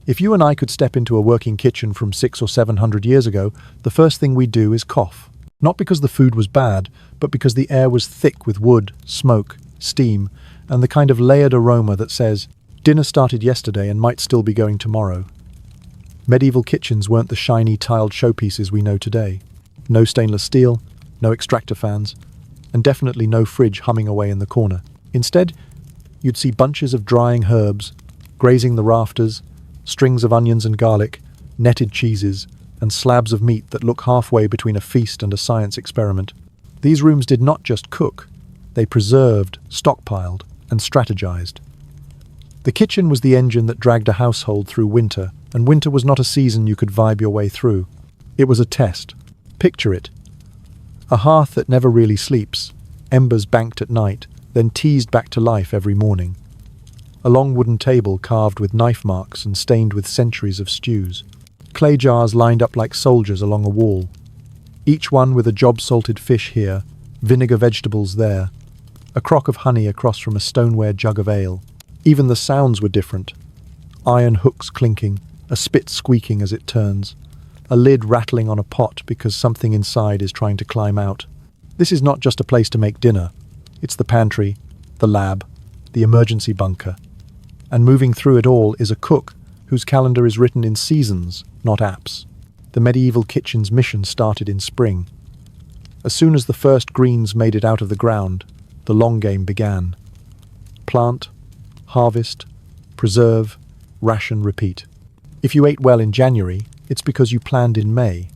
If you and I could step into a working kitchen from 600 or 700 years ago, the first thing we'd do is cough. Not because the food was bad, but because the air was thick with wood, smoke, steam, and the kind of layered aroma that says, dinner started yesterday and might still be going tomorrow. Medieval kitchens weren't the shiny tiled showpieces we know today. No stainless steel, no extractor fans, and definitely no fridge humming away in the corner. Instead, you'd see bunches of drying herbs, grazing the rafters, strings of onions and garlic, netted cheeses, and slabs of meat that look halfway between a feast and a science experiment. These rooms did not just cook, they preserved, stockpiled, and strategized. The kitchen was the engine that dragged a household through winter, and winter was not a season you could vibe your way through. It was a test. Picture it. A hearth that never really sleeps, embers banked at night, then teased back to life every morning. A long wooden table carved with knife marks and stained with centuries of stews. Clay jars lined up like soldiers along a wall. Each one with a job-salted fish here, vinegar vegetables there, a crock of honey across from a stoneware jug of ale. Even the sounds were different. Iron hooks clinking, a spit squeaking as it turns, a lid rattling on a pot because something inside is trying to climb out. This is not just a place to make dinner. It's the pantry, the lab, the emergency bunker. And moving through it all is a cook whose calendar is written in seasons, not apps. The medieval kitchen's mission started in spring. As soon as the first greens made it out of the ground, the long game began. Plant, harvest, preserve, ration, repeat. If you ate well in January, it's because you planned in May.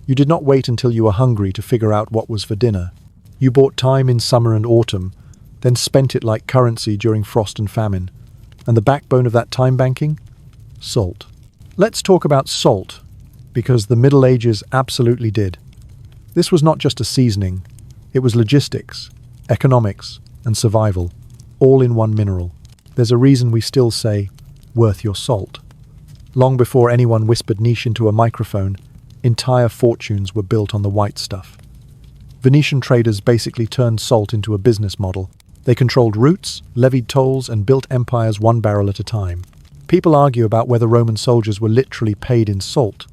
You did not wait until you were hungry to figure out what was for dinner. You bought time in summer and autumn, then spent it like currency during frost and famine. And the backbone of that time banking? Salt. Let's talk about salt, because the Middle Ages absolutely did. This was not just a seasoning, it was logistics, economics, and survival, all in one mineral. There's a reason we still say, worth your salt. Long before anyone whispered niche into a microphone, entire fortunes were built on the white stuff. Venetian traders basically turned salt into a business model. They controlled routes, levied tolls, and built empires one barrel at a time. People argue about whether Roman soldiers were literally paid in salt,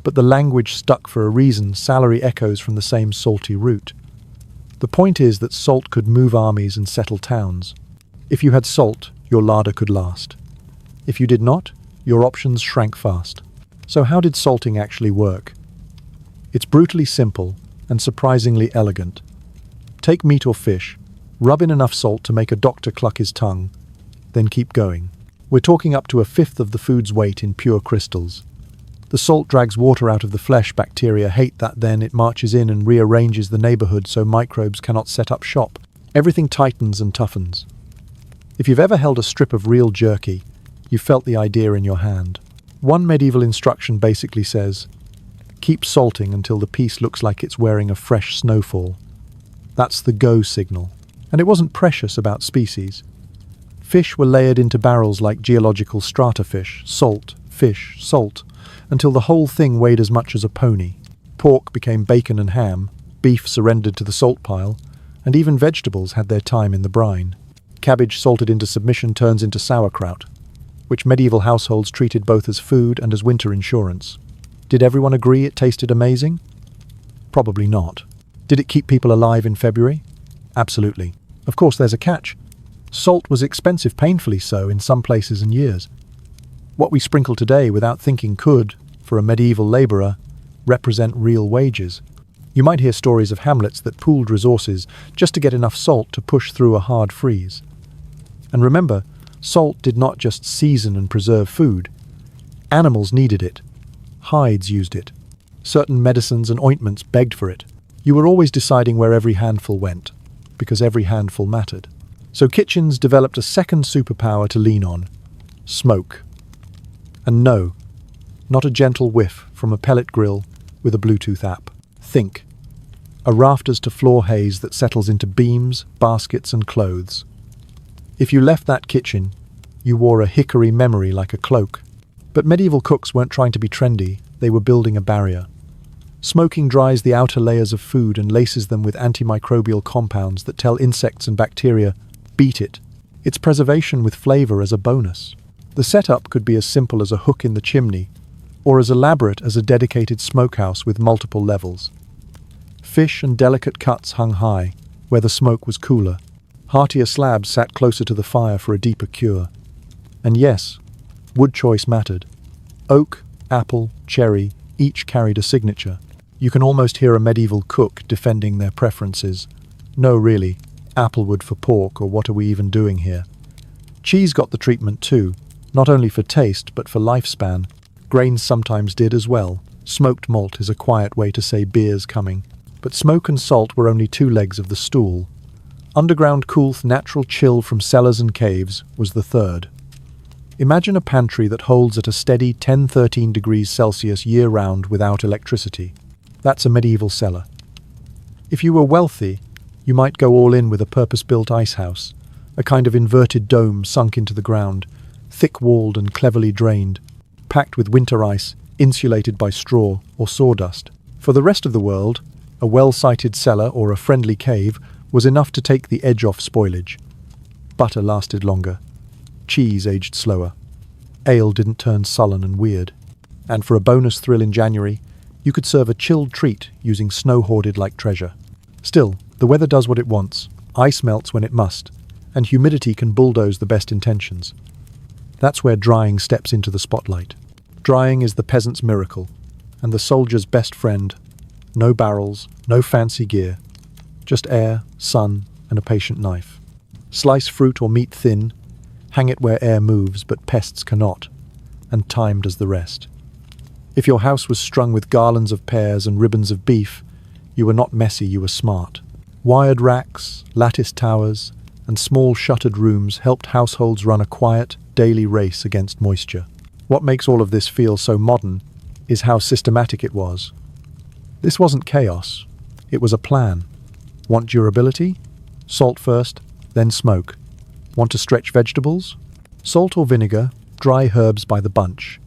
but the language stuck for a reason. Salary echoes from the same salty root. The point is that salt could move armies and settle towns. If you had salt, your larder could last. If you did not, your options shrank fast. So how did salting actually work? It's brutally simple and surprisingly elegant. Take meat or fish, rub in enough salt to make a doctor cluck his tongue, then keep going. We're talking up to a fifth of the food's weight in pure crystals. The salt drags water out of the flesh. Bacteria hate that. Then it marches in and rearranges the neighborhood so microbes cannot set up shop. Everything tightens and toughens. If you've ever held a strip of real jerky, you felt the idea in your hand. One medieval instruction basically says, keep salting until the piece looks like it's wearing a fresh snowfall. That's the go signal. And it wasn't precious about species. Fish were layered into barrels like geological strata fish, salt, until the whole thing weighed as much as a pony. Pork became bacon and ham, beef surrendered to the salt pile, and even vegetables had their time in the brine. Cabbage salted into submission turns into sauerkraut, which medieval households treated both as food and as winter insurance. Did everyone agree it tasted amazing? Probably not. Did it keep people alive in February? Absolutely. Of course, there's a catch. Salt was expensive, painfully so, in some places and years. What we sprinkle today without thinking could, for a medieval labourer, represent real wages. You might hear stories of hamlets that pooled resources just to get enough salt to push through a hard freeze. And remember, salt did not just season and preserve food. Animals needed it. Hides used it. Certain medicines and ointments begged for it. You were always deciding where every handful went, because every handful mattered. So kitchens developed a second superpower to lean on: smoke. And no, not a gentle whiff from a pellet grill with a Bluetooth app. Think, a rafters-to-floor haze that settles into beams, baskets, and clothes. If you left that kitchen, you wore a hickory memory like a cloak. But medieval cooks weren't trying to be trendy, they were building a barrier. Smoking dries the outer layers of food and laces them with antimicrobial compounds that tell insects and bacteria, beat it. It's preservation with flavor as a bonus. The setup could be as simple as a hook in the chimney, or as elaborate as a dedicated smokehouse with multiple levels. Fish and delicate cuts hung high, where the smoke was cooler. Heartier slabs sat closer to the fire for a deeper cure. And yes, wood choice mattered. Oak, apple, cherry, each carried a signature. You can almost hear a medieval cook defending their preferences. No, really, applewood for pork, or what are we even doing here? Cheese got the treatment too, not only for taste but for lifespan. Grains sometimes did as well. Smoked malt is a quiet way to say beer's coming. But smoke and salt were only two legs of the stool. Underground coolth, natural chill from cellars and caves, was the third. Imagine a pantry that holds at a steady 10-13 degrees Celsius year-round without electricity. That's a medieval cellar. If you were wealthy, you might go all in with a purpose-built icehouse, a kind of inverted dome sunk into the ground, thick-walled and cleverly drained, packed with winter ice, insulated by straw or sawdust. For the rest of the world, a well-sited cellar or a friendly cave was enough to take the edge off spoilage. Butter lasted longer. Cheese aged slower. Ale didn't turn sullen and weird. And for a bonus thrill in January, you could serve a chilled treat using snow hoarded like treasure. Still, the weather does what it wants. Ice melts when it must, and humidity can bulldoze the best intentions. That's where drying steps into the spotlight. Drying is the peasant's miracle, and the soldier's best friend. No barrels, no fancy gear. Just air, sun, and a patient knife. Slice fruit or meat thin, hang it where air moves but pests cannot, and time does the rest. If your house was strung with garlands of pears and ribbons of beef, you were not messy, you were smart. Wired racks, latticed towers, and small shuttered rooms helped households run a quiet, daily race against moisture. What makes all of this feel so modern is how systematic it was. This wasn't chaos, it was a plan. Want durability? Salt first, then smoke. Want to stretch vegetables? Salt or vinegar, dry herbs by the bunch.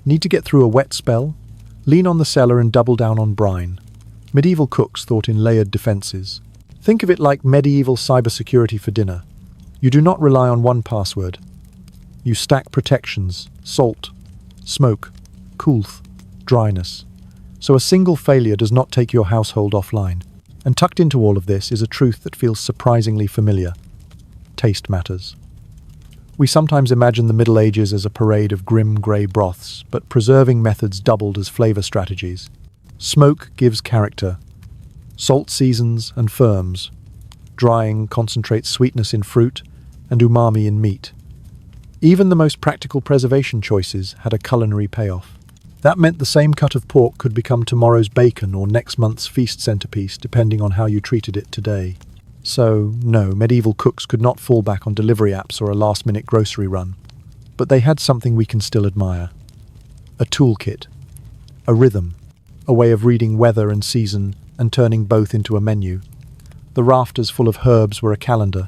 Need to get through a wet spell? Lean on the cellar and double down on brine. Medieval cooks thought in layered defenses. Think of it like medieval cybersecurity for dinner. You do not rely on one password. You stack protections, salt, smoke, coolth, dryness. So a single failure does not take your household offline. And tucked into all of this is a truth that feels surprisingly familiar. Taste matters. We sometimes imagine the Middle Ages as a parade of grim grey broths, but preserving methods doubled as flavour strategies. Smoke gives character. Salt seasons and firms. Drying concentrates sweetness in fruit and umami in meat. Even the most practical preservation choices had a culinary payoff. That meant the same cut of pork could become tomorrow's bacon or next month's feast centerpiece, depending on how you treated it today. So, no, medieval cooks could not fall back on delivery apps or a last-minute grocery run. But they had something we can still admire. A toolkit. A rhythm. A way of reading weather and season and turning both into a menu. The rafters full of herbs were a calendar.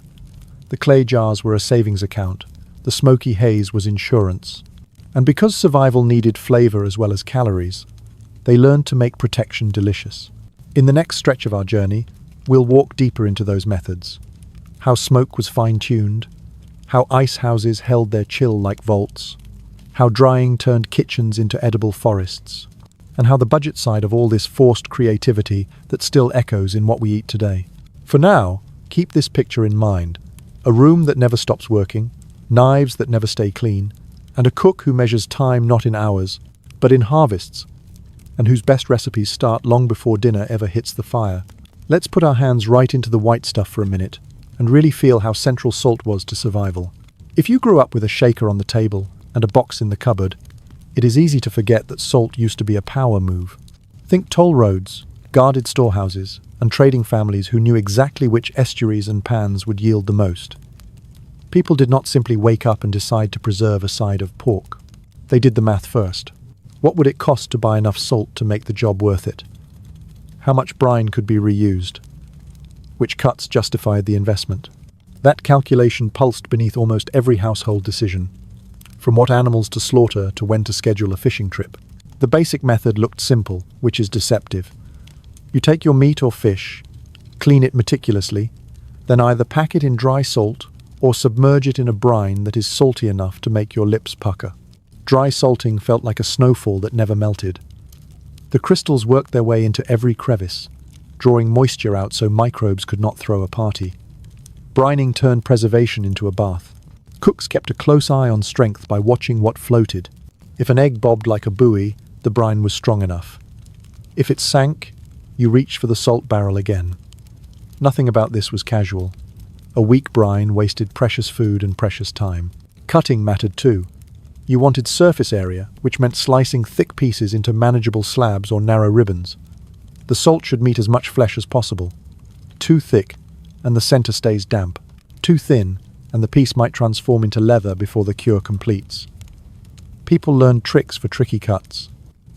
The clay jars were a savings account. The smoky haze was insurance. And because survival needed flavor as well as calories, they learned to make protection delicious. In the next stretch of our journey, we'll walk deeper into those methods. How smoke was fine-tuned, how ice houses held their chill like vaults, how drying turned kitchens into edible forests, and how the budget side of all this forced creativity that still echoes in what we eat today. For now, keep this picture in mind. A room that never stops working, knives that never stay clean, and a cook who measures time not in hours, but in harvests, and whose best recipes start long before dinner ever hits the fire. Let's put our hands right into the white stuff for a minute, and really feel how central salt was to survival. If you grew up with a shaker on the table and a box in the cupboard, it is easy to forget that salt used to be a power move. Think toll roads, guarded storehouses, and trading families who knew exactly which estuaries and pans would yield the most. People did not simply wake up and decide to preserve a side of pork. They did the math first. What would it cost to buy enough salt to make the job worth it? How much brine could be reused? Which cuts justified the investment? That calculation pulsed beneath almost every household decision, from what animals to slaughter to when to schedule a fishing trip. The basic method looked simple, which is deceptive. You take your meat or fish, clean it meticulously, then either pack it in dry salt or submerge it in a brine that is salty enough to make your lips pucker. Dry salting felt like a snowfall that never melted. The crystals worked their way into every crevice, drawing moisture out so microbes could not throw a party. Brining turned preservation into a bath. Cooks kept a close eye on strength by watching what floated. If an egg bobbed like a buoy, the brine was strong enough. If it sank, you reached for the salt barrel again. Nothing about this was casual. A weak brine wasted precious food and precious time. Cutting mattered too. You wanted surface area, which meant slicing thick pieces into manageable slabs or narrow ribbons. The salt should meet as much flesh as possible. Too thick, and the center stays damp. Too thin, and the piece might transform into leather before the cure completes. People learned tricks for tricky cuts.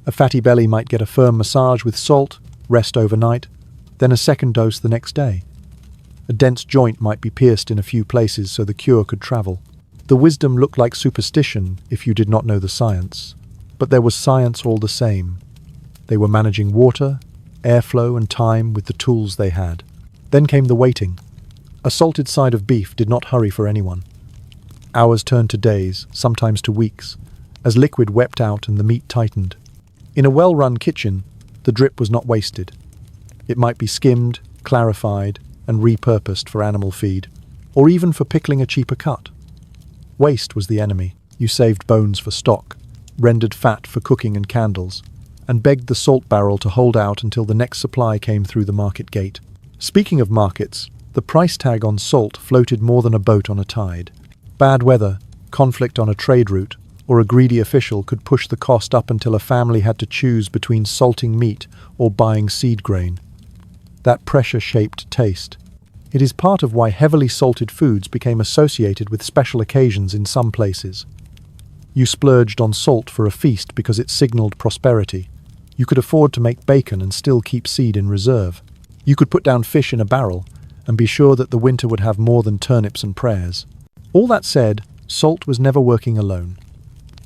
A fatty belly might get a firm massage with salt, rest overnight, then a second dose the next day. A dense joint might be pierced in a few places so the cure could travel. The wisdom looked like superstition if you did not know the science. But there was science all the same. They were managing water, airflow and time with the tools they had. Then came the waiting. A salted side of beef did not hurry for anyone. Hours turned to days, sometimes to weeks, as liquid wept out and the meat tightened. In a well-run kitchen, the drip was not wasted. It might be skimmed, clarified, and repurposed for animal feed, or even for pickling a cheaper cut. Waste was the enemy. You saved bones for stock, rendered fat for cooking and candles, and begged the salt barrel to hold out until the next supply came through the market gate. Speaking of markets, the price tag on salt floated more than a boat on a tide. Bad weather, conflict on a trade route, or a greedy official could push the cost up until a family had to choose between salting meat or buying seed grain. That pressure-shaped taste. It is part of why heavily salted foods became associated with special occasions in some places. You splurged on salt for a feast because it signaled prosperity. You could afford to make bacon and still keep seed in reserve. You could put down fish in a barrel and be sure that the winter would have more than turnips and prayers. All that said, salt was never working alone.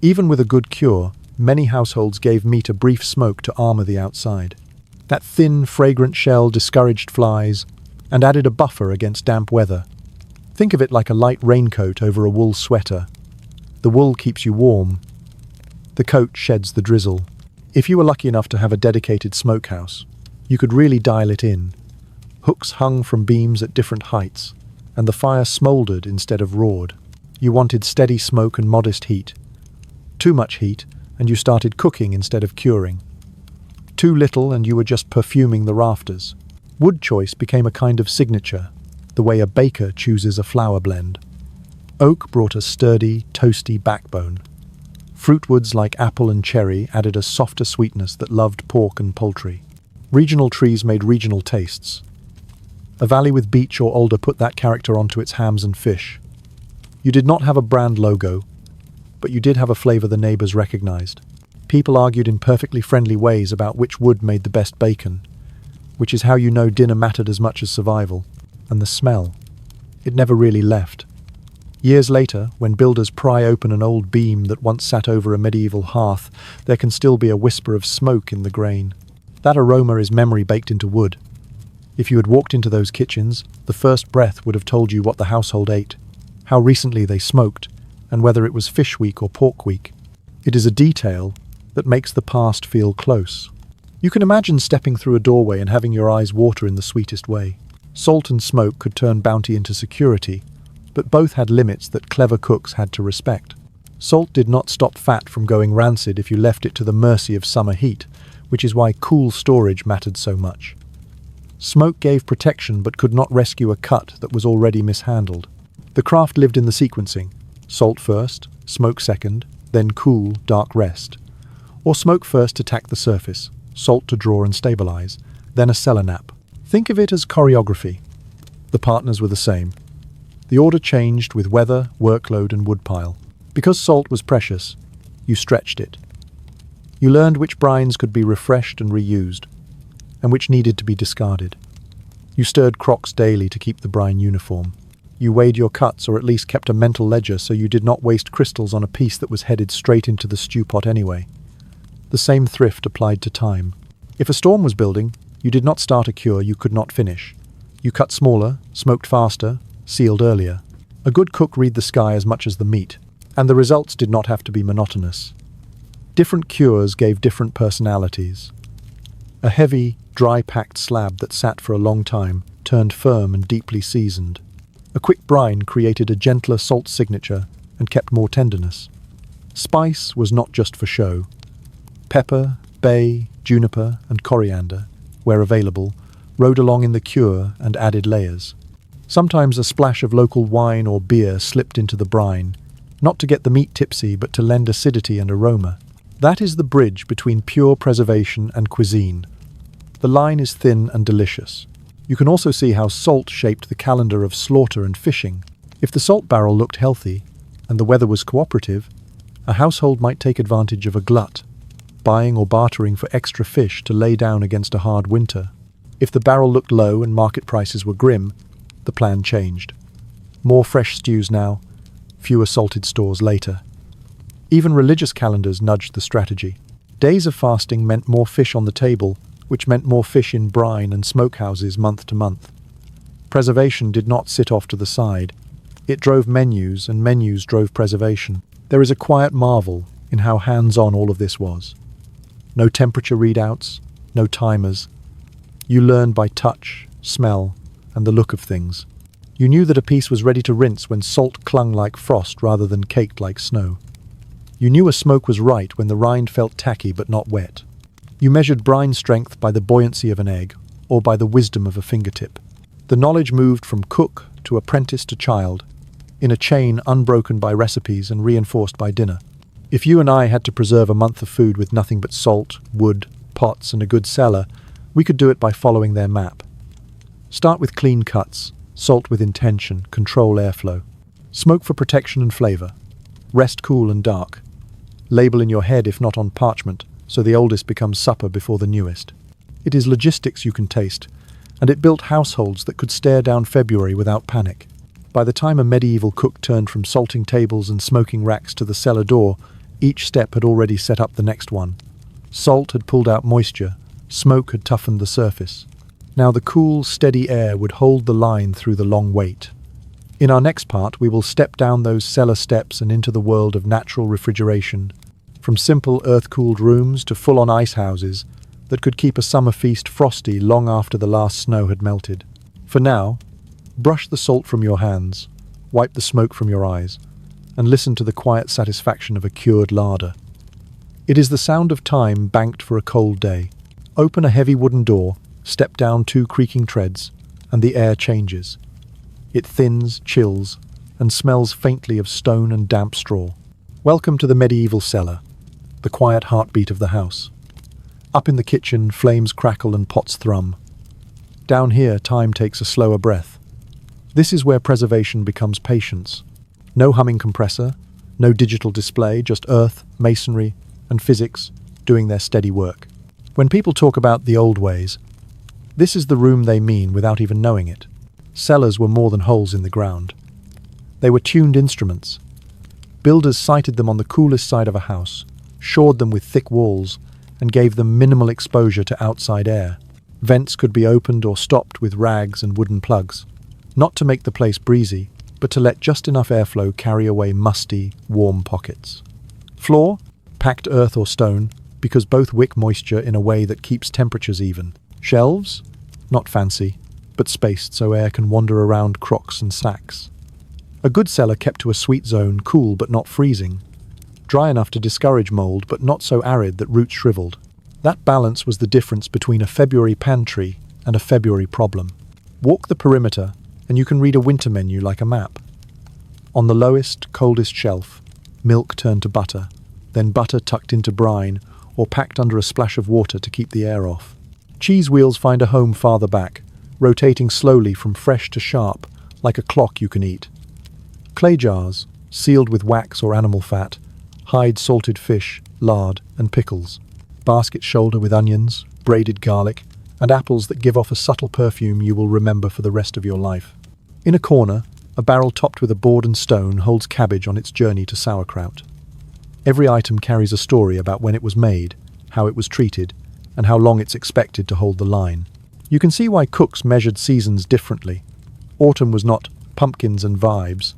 Even with a good cure, many households gave meat a brief smoke to armor the outside. That thin, fragrant shell discouraged flies and added a buffer against damp weather. Think of it like a light raincoat over a wool sweater. The wool keeps you warm. The coat sheds the drizzle. If you were lucky enough to have a dedicated smokehouse, you could really dial it in. Hooks hung from beams at different heights, and the fire smoldered instead of roared. You wanted steady smoke and modest heat. Too much heat, and you started cooking instead of curing. Too little, and you were just perfuming the rafters. Wood choice became a kind of signature, the way a baker chooses a flour blend. Oak brought a sturdy, toasty backbone. Fruitwoods like apple and cherry added a softer sweetness that loved pork and poultry. Regional trees made regional tastes. A valley with beech or alder put that character onto its hams and fish. You did not have a brand logo, but you did have a flavor the neighbors recognized. People argued in perfectly friendly ways about which wood made the best bacon, which is how you know dinner mattered as much as survival. And the smell. It never really left. Years later, when builders pry open an old beam that once sat over a medieval hearth, there can still be a whisper of smoke in the grain. That aroma is memory baked into wood. If you had walked into those kitchens, the first breath would have told you what the household ate, how recently they smoked, and whether it was fish week or pork week. It is a detail that makes the past feel close. You can imagine stepping through a doorway and having your eyes water in the sweetest way. Salt and smoke could turn bounty into security, but both had limits that clever cooks had to respect. Salt did not stop fat from going rancid if you left it to the mercy of summer heat, which is why cool storage mattered so much. Smoke gave protection but could not rescue a cut that was already mishandled. The craft lived in the sequencing: salt first, smoke second, then cool, dark rest. Or smoke first to tack the surface, salt to draw and stabilize, then a cellar nap. Think of it as choreography. The partners were the same. The order changed with weather, workload, and woodpile. Because salt was precious, you stretched it. You learned which brines could be refreshed and reused, and which needed to be discarded. You stirred crocks daily to keep the brine uniform. You weighed your cuts, or at least kept a mental ledger so you did not waste crystals on a piece that was headed straight into the stew pot anyway. The same thrift applied to time. If a storm was building, you did not start a cure you could not finish. You cut smaller, smoked faster, sealed earlier. A good cook read the sky as much as the meat, and the results did not have to be monotonous. Different cures gave different personalities. A heavy, dry-packed slab that sat for a long time turned firm and deeply seasoned. A quick brine created a gentler salt signature and kept more tenderness. Spice was not just for show. Pepper, bay, juniper, and coriander, where available, rode along in the cure and added layers. Sometimes a splash of local wine or beer slipped into the brine, not to get the meat tipsy but to lend acidity and aroma. That is the bridge between pure preservation and cuisine. The line is thin and delicious. You can also see how salt shaped the calendar of slaughter and fishing. If the salt barrel looked healthy, and the weather was cooperative, a household might take advantage of a glut, buying or bartering for extra fish to lay down against a hard winter. If the barrel looked low and market prices were grim, the plan changed. More fresh stews now, fewer salted stores later. Even religious calendars nudged the strategy. Days of fasting meant more fish on the table, which meant more fish in brine and smokehouses month to month. Preservation did not sit off to the side. It drove menus, and menus drove preservation. There is a quiet marvel in how hands-on all of this was. No temperature readouts, no timers. You learned by touch, smell, and the look of things. You knew that a piece was ready to rinse when salt clung like frost rather than caked like snow. You knew a smoke was right when the rind felt tacky but not wet. You measured brine strength by the buoyancy of an egg or by the wisdom of a fingertip. The knowledge moved from cook to apprentice to child, in a chain unbroken by recipes and reinforced by dinner. If you and I had to preserve a month of food with nothing but salt, wood, pots, and a good cellar, we could do it by following their map. Start with clean cuts, salt with intention, control airflow. Smoke for protection and flavor. Rest cool and dark. Label in your head if not on parchment, so the oldest becomes supper before the newest. It is logistics you can taste, and it built households that could stare down February without panic. By the time a medieval cook turned from salting tables and smoking racks to the cellar door, each step had already set up the next one. Salt had pulled out moisture, smoke had toughened the surface. Now the cool, steady air would hold the line through the long wait. In our next part, we will step down those cellar steps and into the world of natural refrigeration, from simple earth-cooled rooms to full-on ice houses that could keep a summer feast frosty long after the last snow had melted. For now, brush the salt from your hands, wipe the smoke from your eyes, and listen to the quiet satisfaction of a cured larder. It is the sound of time banked for a cold day. Open a heavy wooden door, step down 2 creaking treads, and the air changes. It thins, chills, and smells faintly of stone and damp straw. Welcome to the medieval cellar, the quiet heartbeat of the house. Up in the kitchen, flames crackle and pots thrum. Down here, time takes a slower breath. This is where preservation becomes patience. No humming compressor, no digital display, just earth, masonry, and physics doing their steady work. When people talk about the old ways, this is the room they mean without even knowing it. Cellars were more than holes in the ground. They were tuned instruments. Builders sited them on the coolest side of a house, shored them with thick walls, and gave them minimal exposure to outside air. Vents could be opened or stopped with rags and wooden plugs, not to make the place breezy, but to let just enough airflow carry away musty, warm pockets. Floor? Packed earth or stone, because both wick moisture in a way that keeps temperatures even. Shelves? Not fancy, but spaced so air can wander around crocks and sacks. A good cellar kept to a sweet zone, cool but not freezing, dry enough to discourage mold but not so arid that roots shriveled. That balance was the difference between a February pantry and a February problem. Walk the perimeter and you can read a winter menu like a map. On the lowest, coldest shelf, milk turned to butter, then butter tucked into brine or packed under a splash of water to keep the air off. Cheese wheels find a home farther back, rotating slowly from fresh to sharp, like a clock you can eat. Clay jars, sealed with wax or animal fat, hide salted fish, lard, and pickles. Basket shoulder with onions, braided garlic, and apples that give off a subtle perfume you will remember for the rest of your life. In a corner, a barrel topped with a board and stone holds cabbage on its journey to sauerkraut. Every item carries a story about when it was made, how it was treated, and how long it's expected to hold the line. You can see why cooks measured seasons differently. Autumn was not pumpkins and vibes.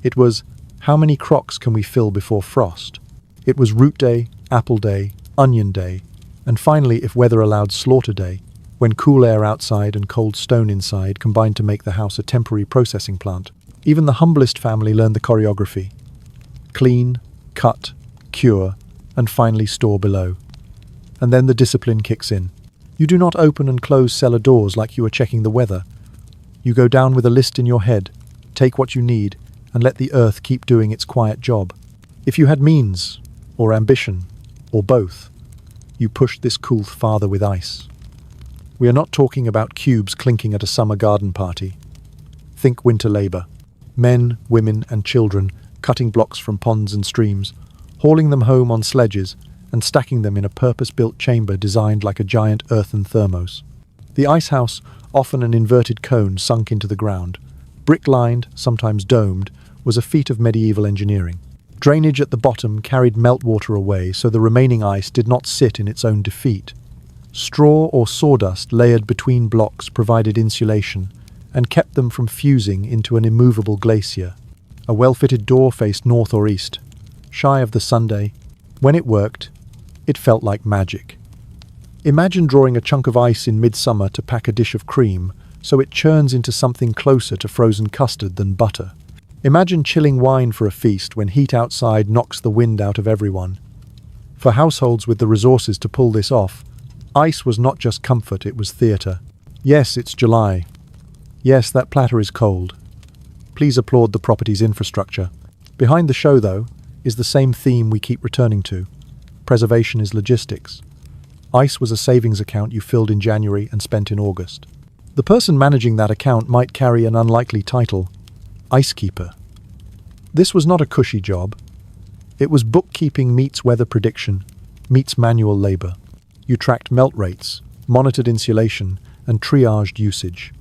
It was, how many crocks can we fill before frost? It was root day, apple day, onion day, and finally, if weather allowed, slaughter day, when cool air outside and cold stone inside combined to make the house a temporary processing plant. Even the humblest family learned the choreography. Clean, cut, cure, and finally store below. And then the discipline kicks in. You do not open and close cellar doors like you are checking the weather. You go down with a list in your head, take what you need, and let the earth keep doing its quiet job. If you had means, or ambition, or both, you pushed this cool farther with ice. We are not talking about cubes clinking at a summer garden party. Think winter labor. Men, women, and children cutting blocks from ponds and streams, hauling them home on sledges, and stacking them in a purpose-built chamber designed like a giant earthen thermos. The ice house, often an inverted cone sunk into the ground, brick-lined, sometimes domed, was a feat of medieval engineering. Drainage at the bottom carried meltwater away so the remaining ice did not sit in its own defeat. Straw or sawdust layered between blocks provided insulation and kept them from fusing into an immovable glacier. A well-fitted door faced north or east, shy of the Sunday. When it worked, it felt like magic. Imagine drawing a chunk of ice in midsummer to pack a dish of cream so it churns into something closer to frozen custard than butter. Imagine chilling wine for a feast when heat outside knocks the wind out of everyone. For households with the resources to pull this off, ice was not just comfort, it was theatre. Yes, it's July. Yes, that platter is cold. Please applaud the property's infrastructure. Behind the show, though, is the same theme we keep returning to. Preservation is logistics. Ice was a savings account you filled in January and spent in August. The person managing that account might carry an unlikely title, Icekeeper. This was not a cushy job. It was bookkeeping meets weather prediction, meets manual labor. You tracked melt rates, monitored insulation, and triaged usage.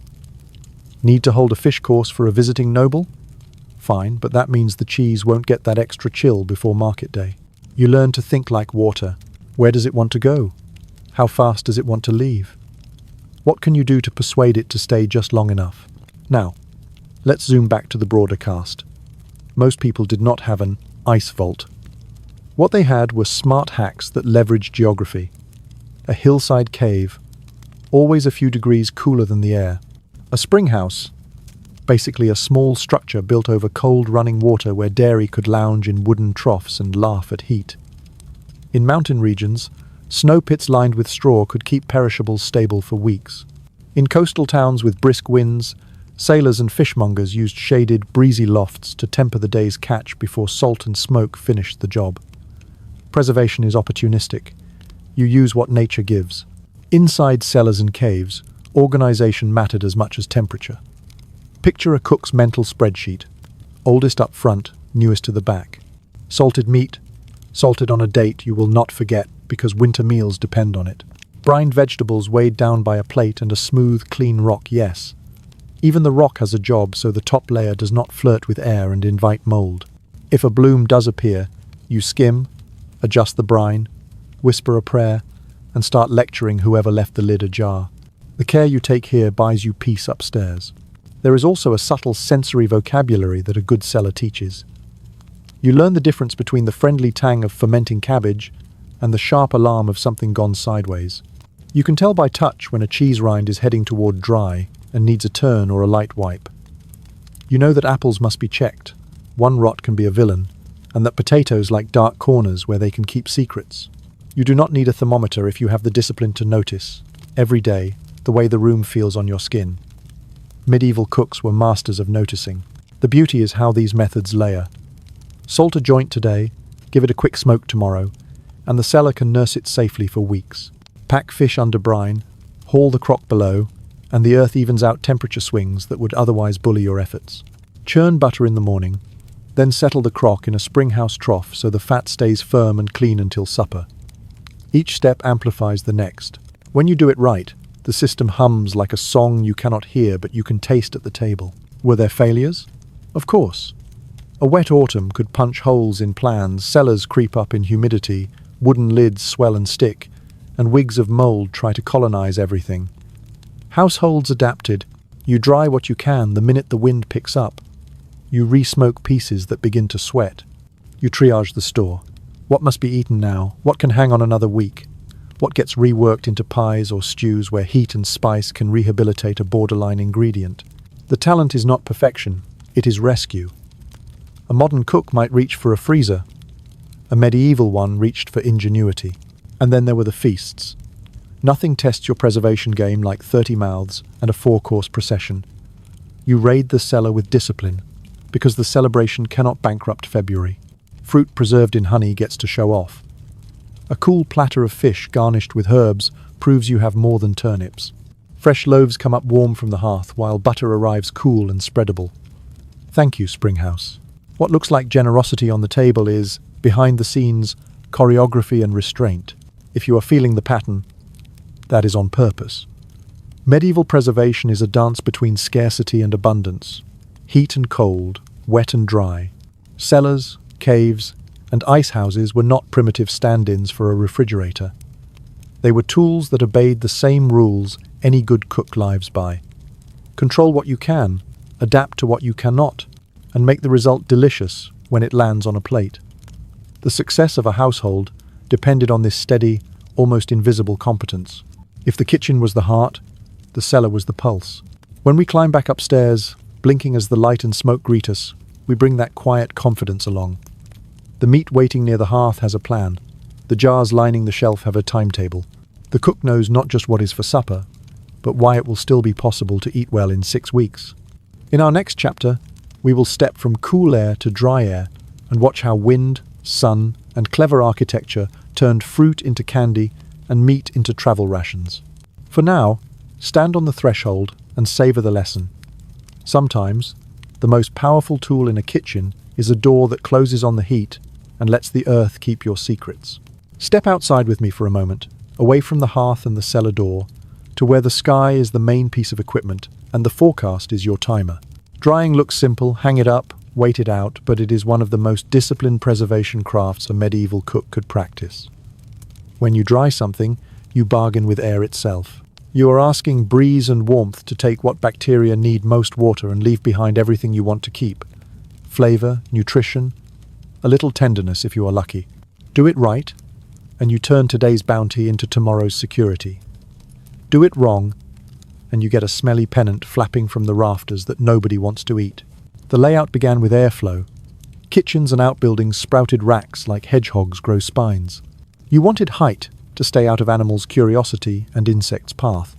Need to hold a fish course for a visiting noble? Fine, but that means the cheese won't get that extra chill before market day. You learn to think like water. Where does it want to go? How fast does it want to leave? What can you do to persuade it to stay just long enough? Now, let's zoom back to the broader cast. Most people did not have an ice vault. What they had were smart hacks that leveraged geography. A hillside cave, always a few degrees cooler than the air. A spring house, basically a small structure built over cold running water where dairy could lounge in wooden troughs and laugh at heat. In mountain regions, snow pits lined with straw could keep perishables stable for weeks. In coastal towns with brisk winds, sailors and fishmongers used shaded, breezy lofts to temper the day's catch before salt and smoke finished the job. Preservation is opportunistic. You use what nature gives. Inside cellars and caves, organization mattered as much as temperature. Picture a cook's mental spreadsheet. Oldest up front, newest to the back. Salted meat, salted on a date you will not forget because winter meals depend on it. Brined vegetables weighed down by a plate and a smooth, clean rock, yes. Even the rock has a job so the top layer does not flirt with air and invite mold. If a bloom does appear, you skim, adjust the brine, whisper a prayer, and start lecturing whoever left the lid ajar. The care you take here buys you peace upstairs. There is also a subtle sensory vocabulary that a good cellar teaches. You learn the difference between the friendly tang of fermenting cabbage and the sharp alarm of something gone sideways. You can tell by touch when a cheese rind is heading toward dry and needs a turn or a light wipe. You know that apples must be checked. One rot can be a villain, and that potatoes like dark corners where they can keep secrets. You do not need a thermometer if you have the discipline to notice, every day, the way the room feels on your skin. Medieval cooks were masters of noticing. The beauty is how these methods layer. Salt a joint today, give it a quick smoke tomorrow, and the cellar can nurse it safely for weeks. Pack fish under brine, haul the crock below, and the earth evens out temperature swings that would otherwise bully your efforts. Churn butter in the morning, then settle the crock in a springhouse trough so the fat stays firm and clean until supper. Each step amplifies the next. When you do it right, the system hums like a song you cannot hear but you can taste at the table. Were there failures? Of course. A wet autumn could punch holes in plans, cellars creep up in humidity, wooden lids swell and stick, and wigs of mold try to colonize everything. Households adapted. You dry what you can the minute the wind picks up. You re-smoke pieces that begin to sweat. You triage the store. What must be eaten now? What can hang on another week? What gets reworked into pies or stews where heat and spice can rehabilitate a borderline ingredient? The talent is not perfection, it is rescue. A modern cook might reach for a freezer. A medieval one reached for ingenuity. And then there were the feasts. Nothing tests your preservation game like 30 mouths and a 4-course procession. You raid the cellar with discipline, because the celebration cannot bankrupt February. Fruit preserved in honey gets to show off. A cool platter of fish garnished with herbs proves you have more than turnips. Fresh loaves come up warm from the hearth while butter arrives cool and spreadable. Thank you, Springhouse. What looks like generosity on the table is, behind the scenes, choreography and restraint. If you are feeling the pattern, that is on purpose. Medieval preservation is a dance between scarcity and abundance, heat and cold, wet and dry. Cellars, caves, and ice houses were not primitive stand-ins for a refrigerator. They were tools that obeyed the same rules any good cook lives by. Control what you can, adapt to what you cannot, and make the result delicious when it lands on a plate. The success of a household depended on this steady, almost invisible competence. If the kitchen was the heart, the cellar was the pulse. When we climb back upstairs, blinking as the light and smoke greet us, we bring that quiet confidence along. The meat waiting near the hearth has a plan. The jars lining the shelf have a timetable. The cook knows not just what is for supper, but why it will still be possible to eat well in 6 weeks. In our next chapter, we will step from cool air to dry air and watch how wind, sun, and clever architecture turned fruit into candy and meat into travel rations. For now, stand on the threshold and savor the lesson. Sometimes, the most powerful tool in a kitchen is a door that closes on the heat and lets the earth keep your secrets. Step outside with me for a moment, away from the hearth and the cellar door, to where the sky is the main piece of equipment and the forecast is your timer. Drying looks simple, hang it up, wait it out, but it is one of the most disciplined preservation crafts a medieval cook could practice. When you dry something, you bargain with air itself. You are asking breeze and warmth to take what bacteria need most water and leave behind everything you want to keep. Flavor, nutrition, a little tenderness if you are lucky. Do it right, and you turn today's bounty into tomorrow's security. Do it wrong, and you get a smelly pennant flapping from the rafters that nobody wants to eat. The layout began with airflow. Kitchens and outbuildings sprouted racks like hedgehogs grow spines. You wanted height to stay out of animals' curiosity and insects' path,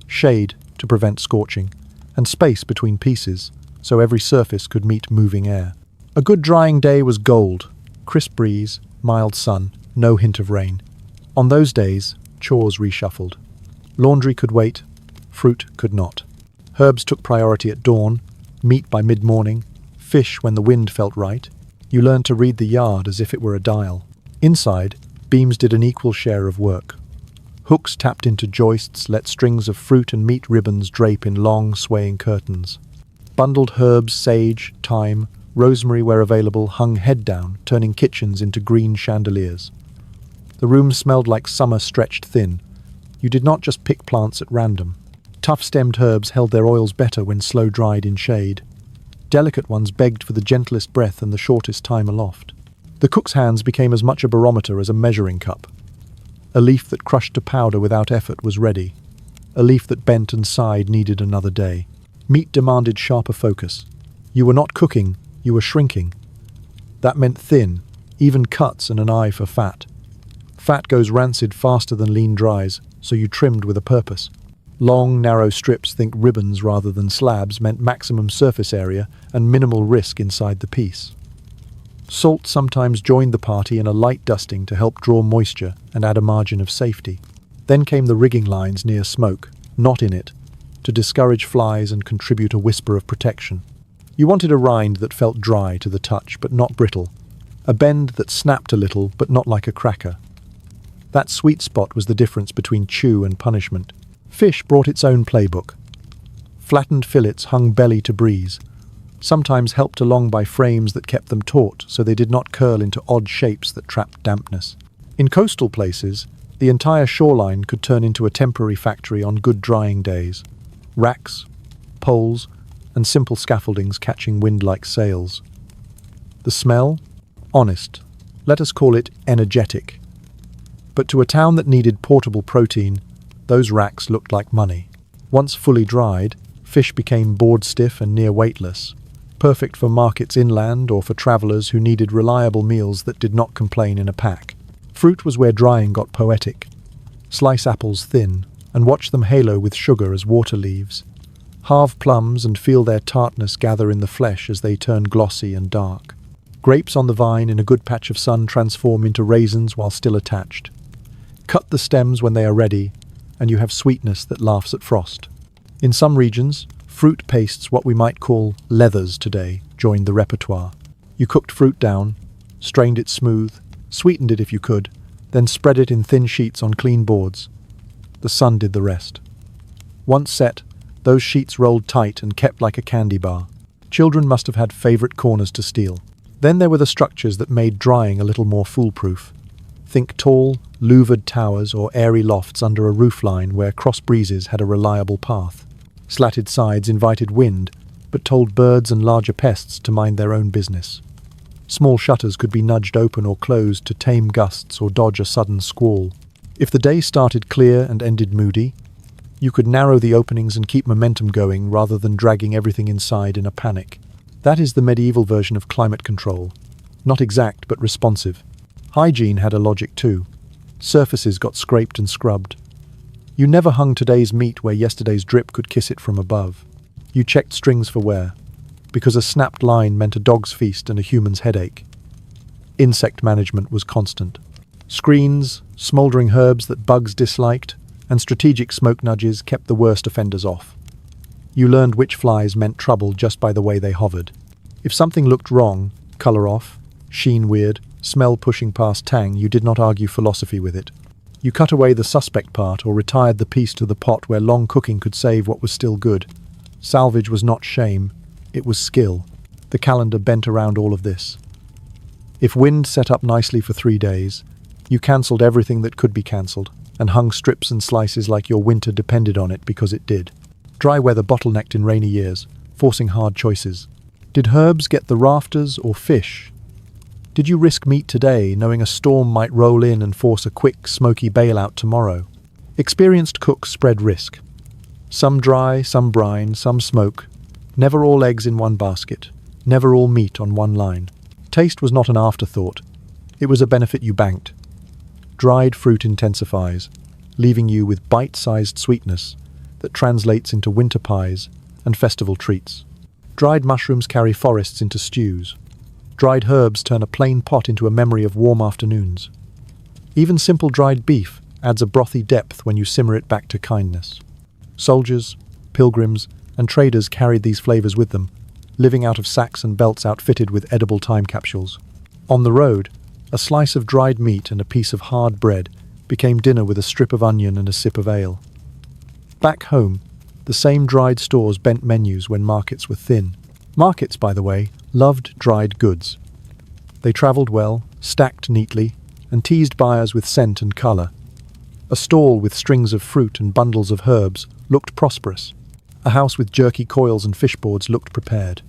shade to prevent scorching, and space between pieces so every surface could meet moving air. A good drying day was gold, crisp breeze, mild sun, no hint of rain. On those days, chores reshuffled. Laundry could wait, fruit could not. Herbs took priority at dawn, meat by mid-morning, fish when the wind felt right. You learned to read the yard as if it were a dial. Inside, beams did an equal share of work. Hooks tapped into joists let strings of fruit and meat ribbons drape in long, swaying curtains. Bundled herbs, sage, thyme, rosemary where available hung head down, turning kitchens into green chandeliers. The room smelled like summer stretched thin. You did not just pick plants at random. Tough-stemmed herbs held their oils better when slow-dried in shade. Delicate ones begged for the gentlest breath and the shortest time aloft. The cook's hands became as much a barometer as a measuring cup. A leaf that crushed to powder without effort was ready. A leaf that bent and sighed needed another day. Meat demanded sharper focus. You were not cooking, you were shrinking. That meant thin, even cuts and an eye for fat. Fat goes rancid faster than lean dries, so you trimmed with a purpose. Long, narrow strips, think ribbons rather than slabs, meant maximum surface area and minimal risk inside the piece. Salt sometimes joined the party in a light dusting to help draw moisture and add a margin of safety. Then came the rigging lines near smoke, not in it, to discourage flies and contribute a whisper of protection. You wanted a rind that felt dry to the touch but not brittle, a bend that snapped a little but not like a cracker. That sweet spot was the difference between chew and punishment. Fish brought its own playbook. Flattened fillets hung belly to breeze, sometimes helped along by frames that kept them taut so they did not curl into odd shapes that trapped dampness. In coastal places, the entire shoreline could turn into a temporary factory on good drying days. Racks, poles, and simple scaffoldings catching wind like sails. The smell? Honest. Let us call it energetic. But to a town that needed portable protein, those racks looked like money. Once fully dried, fish became board stiff and near weightless, perfect for markets inland or for travelers who needed reliable meals that did not complain in a pack. Fruit was where drying got poetic. Slice apples thin, and watch them halo with sugar as water leaves. Halve plums and feel their tartness gather in the flesh as they turn glossy and dark. Grapes on the vine in a good patch of sun transform into raisins while still attached. Cut the stems when they are ready, and you have sweetness that laughs at frost. In some regions, fruit pastes, what we might call leathers today, joined the repertoire. You cooked fruit down, strained it smooth, sweetened it if you could, then spread it in thin sheets on clean boards. The sun did the rest. Once set, those sheets rolled tight and kept like a candy bar. Children must have had favorite corners to steal. Then there were the structures that made drying a little more foolproof. Think tall, louvered towers or airy lofts under a roofline where cross breezes had a reliable path. Slatted sides invited wind, but told birds and larger pests to mind their own business. Small shutters could be nudged open or closed to tame gusts or dodge a sudden squall. If the day started clear and ended moody, you could narrow the openings and keep momentum going rather than dragging everything inside in a panic. That is the medieval version of climate control. Not exact, but responsive. Hygiene had a logic too. Surfaces got scraped and scrubbed. You never hung today's meat where yesterday's drip could kiss it from above. You checked strings for wear, because a snapped line meant a dog's feast and a human's headache. Insect management was constant. Screens, smouldering herbs that bugs disliked, and strategic smoke nudges kept the worst offenders off. You learned which flies meant trouble just by the way they hovered. If something looked wrong, color off, sheen weird, smell pushing past tang, you did not argue philosophy with it. You cut away the suspect part or retired the piece to the pot where long cooking could save what was still good. Salvage was not shame, it was skill. The calendar bent around all of this. If wind set up nicely for 3 days, you cancelled everything that could be cancelled and hung strips and slices like your winter depended on it because it did. Dry weather bottlenecked in rainy years, forcing hard choices. Did herbs get the rafters or fish? Did you risk meat today, knowing a storm might roll in and force a quick, smoky bailout tomorrow? Experienced cooks spread risk. Some dry, some brine, some smoke. Never all eggs in one basket. Never all meat on one line. Taste was not an afterthought. It was a benefit you banked. Dried fruit intensifies, leaving you with bite-sized sweetness that translates into winter pies and festival treats. Dried mushrooms carry forests into stews. Dried herbs turn a plain pot into a memory of warm afternoons. Even simple dried beef adds a brothy depth when you simmer it back to kindness. Soldiers, pilgrims, and traders carried these flavors with them, living out of sacks and belts outfitted with edible time capsules. On the road, a slice of dried meat and a piece of hard bread became dinner with a strip of onion and a sip of ale. Back home, the same dried stores bent menus when markets were thin. Markets, by the way, loved dried goods. They travelled well, stacked neatly, and teased buyers with scent and colour. A stall with strings of fruit and bundles of herbs looked prosperous. A house with jerky coils and fish boards looked prepared.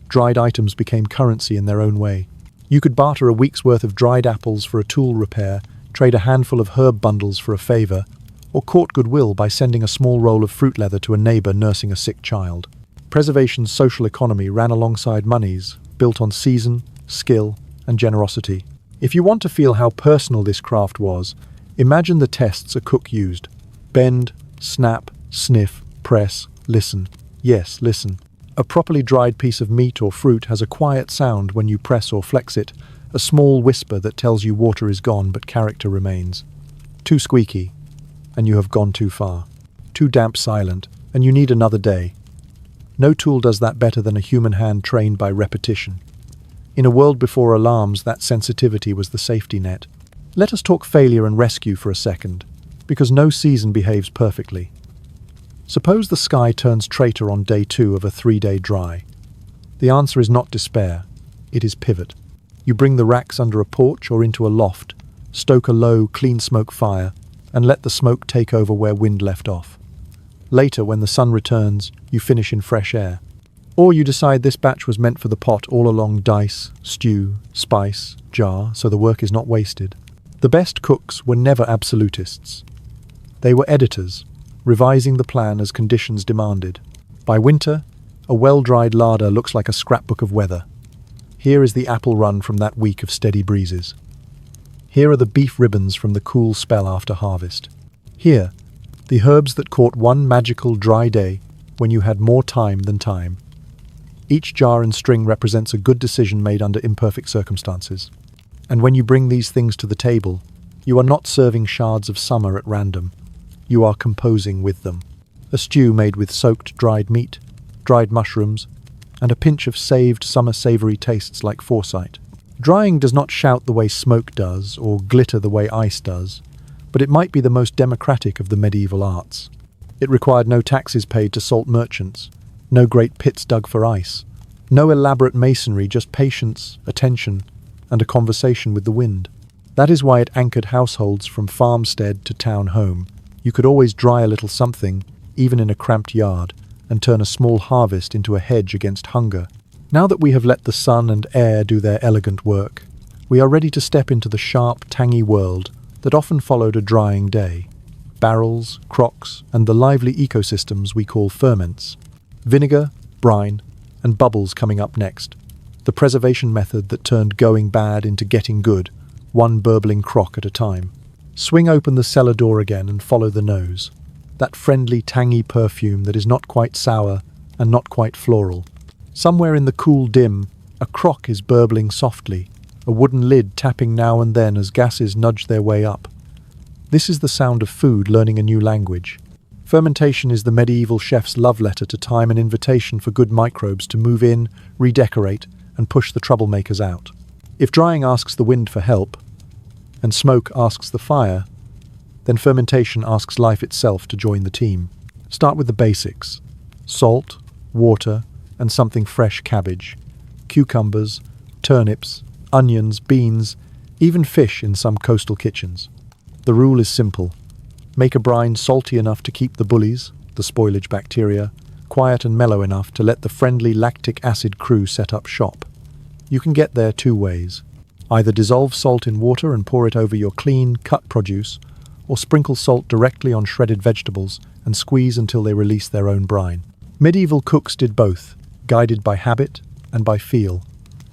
Dried items became currency in their own way. You could barter a week's worth of dried apples for a tool repair, trade a handful of herb bundles for a favour, or court goodwill by sending a small roll of fruit leather to a neighbour nursing a sick child. Preservation's social economy ran alongside money's, built on season, skill, and generosity. If you want to feel how personal this craft was, imagine the tests a cook used. Bend, snap, sniff, press, listen. Yes, listen. A properly dried piece of meat or fruit has a quiet sound when you press or flex it, a small whisper that tells you water is gone but character remains. Too squeaky, and you have gone too far. Too damp silent, and you need another day. No tool does that better than a human hand trained by repetition. In a world before alarms, that sensitivity was the safety net. Let us talk failure and rescue for a second, because no season behaves perfectly. Suppose the sky turns traitor on day 2 of a 3-day dry. The answer is not despair, it is pivot. You bring the racks under a porch or into a loft, stoke a low, clean smoke fire, and let the smoke take over where wind left off. Later, when the sun returns, you finish in fresh air. Or you decide this batch was meant for the pot all along dice, stew, spice, jar, so the work is not wasted. The best cooks were never absolutists. They were editors, revising the plan as conditions demanded. By winter, a well-dried larder looks like a scrapbook of weather. Here is the apple run from that week of steady breezes. Here are the beef ribbons from the cool spell after harvest. Here, the herbs that caught one magical dry day when you had more time than time. Each jar and string represents a good decision made under imperfect circumstances. And when you bring these things to the table, you are not serving shards of summer at random. You are composing with them. A stew made with soaked dried meat, dried mushrooms, and a pinch of saved summer savory tastes like foresight. Drying does not shout the way smoke does, or glitter the way ice does, but it might be the most democratic of the medieval arts. It required no taxes paid to salt merchants, no great pits dug for ice, no elaborate masonry, just patience, attention, and a conversation with the wind. That is why it anchored households from farmstead to town home. You could always dry a little something, even in a cramped yard, and turn a small harvest into a hedge against hunger. Now that we have let the sun and air do their elegant work, we are ready to step into the sharp, tangy world that often followed a drying day. Barrels, crocks, and the lively ecosystems we call ferments. Vinegar, brine, and bubbles coming up next. The preservation method that turned going bad into getting good, one burbling crock at a time. Swing open the cellar door again and follow the nose. That friendly, tangy perfume that is not quite sour and not quite floral. Somewhere in the cool dim, a crock is burbling softly, a wooden lid tapping now and then as gases nudge their way up. This is the sound of food learning a new language. Fermentation is the medieval chef's love letter to time, an invitation for good microbes to move in, redecorate, and push the troublemakers out. If drying asks the wind for help, and smoke asks the fire, then fermentation asks life itself to join the team. Start with the basics. Salt, water, and something fresh: cabbage, cucumbers, turnips, onions, beans, even fish in some coastal kitchens. The rule is simple. Make a brine salty enough to keep the bullies, the spoilage bacteria, quiet and mellow enough to let the friendly lactic acid crew set up shop. You can get there two ways. Either dissolve salt in water and pour it over your clean, cut produce, or sprinkle salt directly on shredded vegetables and squeeze until they release their own brine. Medieval cooks did both, guided by habit and by feel.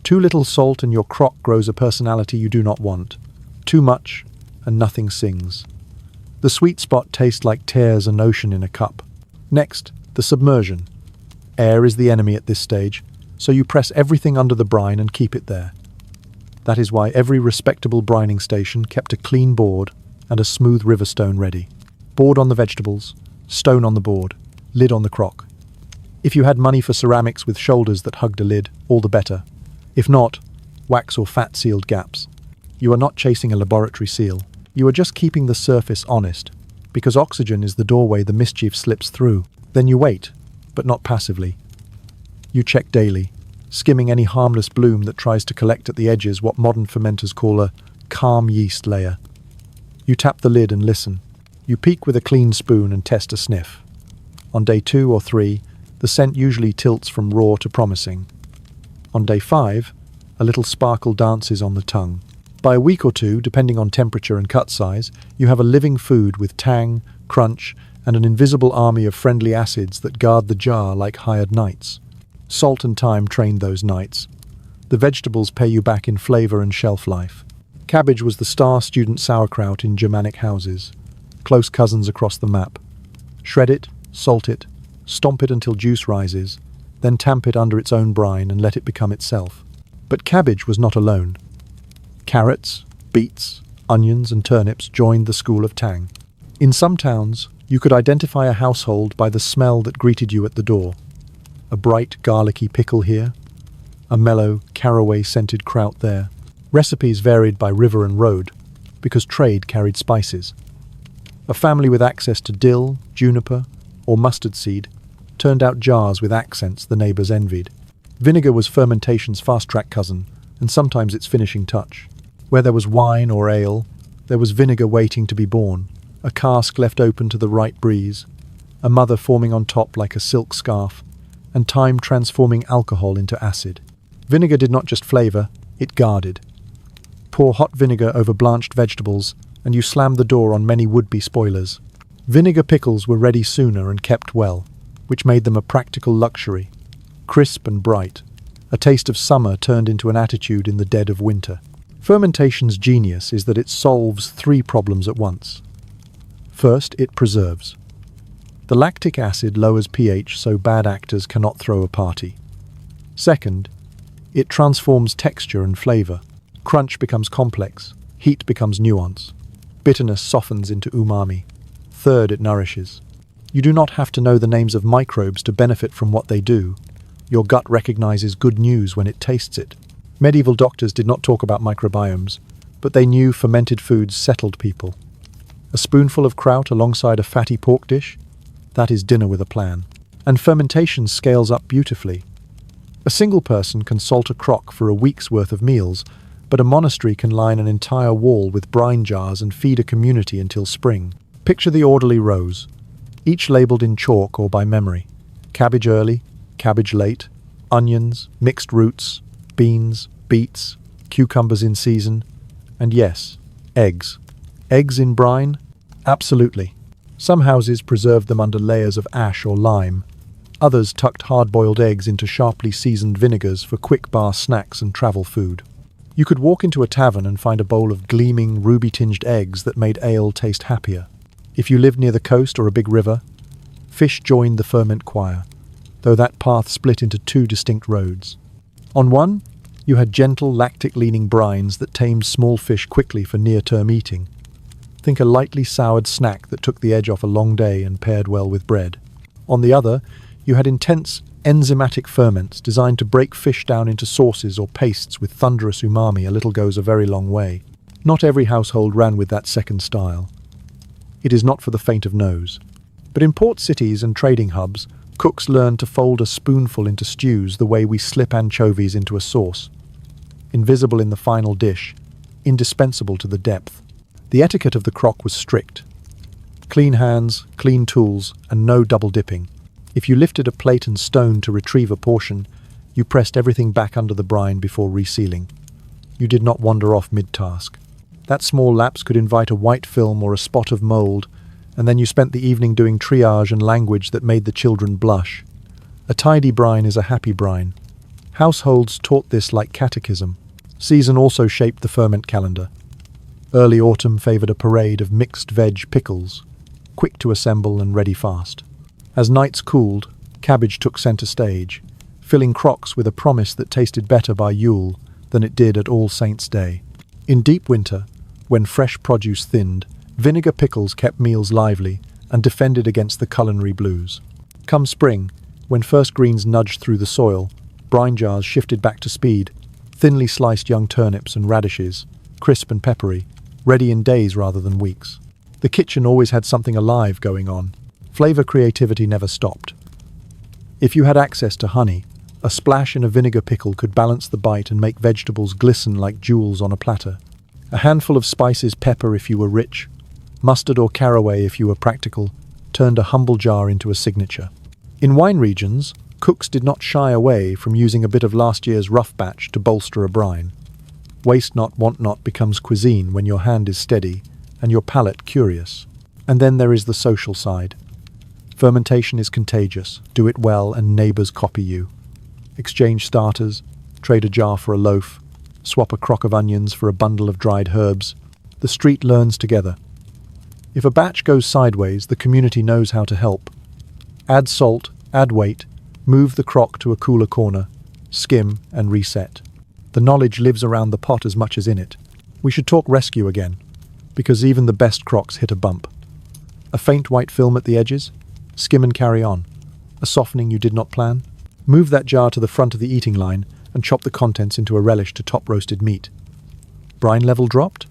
Too little salt and your crock grows a personality you do not want. Too much, and nothing sings. The sweet spot tastes like tears an ocean in a cup. Next, the submersion. Air is the enemy at this stage, so you press everything under the brine and keep it there. That is why every respectable brining station kept a clean board and a smooth river stone ready. Board on the vegetables, stone on the board, lid on the crock. If you had money for ceramics with shoulders that hugged a lid, all the better. If not, wax or fat sealed gaps. You are not chasing a laboratory seal. You are just keeping the surface honest, because oxygen is the doorway the mischief slips through. Then you wait, but not passively. You check daily, skimming any harmless bloom that tries to collect at the edges what modern fermenters call a calm yeast layer. You tap the lid and listen. You peek with a clean spoon and test a sniff. On day 2 or 3, the scent usually tilts from raw to promising. On day 5, a little sparkle dances on the tongue. By a week or 2, depending on temperature and cut size, you have a living food with tang, crunch, and an invisible army of friendly acids that guard the jar like hired knights. Salt and thyme trained those knights. The vegetables pay you back in flavor and shelf life. Cabbage was the star student sauerkraut in Germanic houses, close cousins across the map. Shred it, salt it, stomp it until juice rises, then tamp it under its own brine and let it become itself. But cabbage was not alone. Carrots, beets, onions, and turnips joined the school of tang. In some towns, you could identify a household by the smell that greeted you at the door. A bright, garlicky pickle here, a mellow, caraway-scented kraut there. Recipes varied by river and road, because trade carried spices. A family with access to dill, juniper, or mustard seed turned out jars with accents the neighbours envied. Vinegar was fermentation's fast-track cousin, and sometimes its finishing touch. Where there was wine or ale, there was vinegar waiting to be born, a cask left open to the right breeze, a mother forming on top like a silk scarf, and time transforming alcohol into acid. Vinegar did not just flavor, it guarded. Pour hot vinegar over blanched vegetables, and you slammed the door on many would-be spoilers. Vinegar pickles were ready sooner and kept well, which made them a practical luxury. Crisp and bright, a taste of summer turned into an attitude in the dead of winter. Fermentation's genius is that it solves three problems at once. First, it preserves. The lactic acid lowers pH so bad actors cannot throw a party. Second, it transforms texture and flavor. Crunch becomes complex, heat becomes nuance, bitterness softens into umami. Third, it nourishes. You do not have to know the names of microbes to benefit from what they do. Your gut recognizes good news when it tastes it. Medieval doctors did not talk about microbiomes, but they knew fermented foods settled people. A spoonful of kraut alongside a fatty pork dish? That is dinner with a plan. And fermentation scales up beautifully. A single person can salt a crock for a week's worth of meals, but a monastery can line an entire wall with brine jars and feed a community until spring. Picture the orderly rows, each labeled in chalk or by memory. Cabbage early, cabbage late, onions, mixed roots, beans, beets, cucumbers in season, and yes, eggs. Eggs in brine? Absolutely. Some houses preserved them under layers of ash or lime. Others tucked hard-boiled eggs into sharply seasoned vinegars for quick bar snacks and travel food. You could walk into a tavern and find a bowl of gleaming, ruby-tinged eggs that made ale taste happier. If you lived near the coast or a big river, fish joined the ferment choir, though that path split into two distinct roads. On one, you had gentle, lactic-leaning brines that tamed small fish quickly for near-term eating. Think a lightly soured snack that took the edge off a long day and paired well with bread. On the other, you had intense, enzymatic ferments designed to break fish down into sauces or pastes with thunderous umami. A little goes a very long way. Not every household ran with that second style. It is not for the faint of nose. But in port cities and trading hubs, cooks learned to fold a spoonful into stews the way we slip anchovies into a sauce. Invisible in the final dish, indispensable to the depth. The etiquette of the crock was strict. Clean hands, clean tools, and no double dipping. If you lifted a plate and stone to retrieve a portion, you pressed everything back under the brine before resealing. You did not wander off mid-task. That small lapse could invite a white film or a spot of mold, and then you spent the evening doing triage and language that made the children blush. A tidy brine is a happy brine. Households taught this like catechism. Season also shaped the ferment calendar. Early autumn favored a parade of mixed veg pickles, quick to assemble and ready fast. As nights cooled, cabbage took center stage, filling crocks with a promise that tasted better by Yule than it did at All Saints' Day. In deep winter, when fresh produce thinned, vinegar pickles kept meals lively and defended against the culinary blues. Come spring, when first greens nudged through the soil, brine jars shifted back to speed, thinly sliced young turnips and radishes, crisp and peppery, ready in days rather than weeks. The kitchen always had something alive going on. Flavor creativity never stopped. If you had access to honey, a splash in a vinegar pickle could balance the bite and make vegetables glisten like jewels on a platter. A handful of spices, pepper if you were rich, mustard or caraway if you were practical, turned a humble jar into a signature. In wine regions, cooks did not shy away from using a bit of last year's rough batch to bolster a brine. Waste not, want not becomes cuisine when your hand is steady and your palate curious. And then there is the social side. Fermentation is contagious. Do it well and neighbors copy you. Exchange starters, trade a jar for a loaf, swap a crock of onions for a bundle of dried herbs. The street learns together. If a batch goes sideways, the community knows how to help. Add salt, add weight, move the crock to a cooler corner, skim and reset. The knowledge lives around the pot as much as in it. We should talk rescue again, because even the best crocks hit a bump. A faint white film at the edges? Skim and carry on. A softening you did not plan? Move that jar to the front of the eating line and chop the contents into a relish to top roasted meat. Brine level dropped?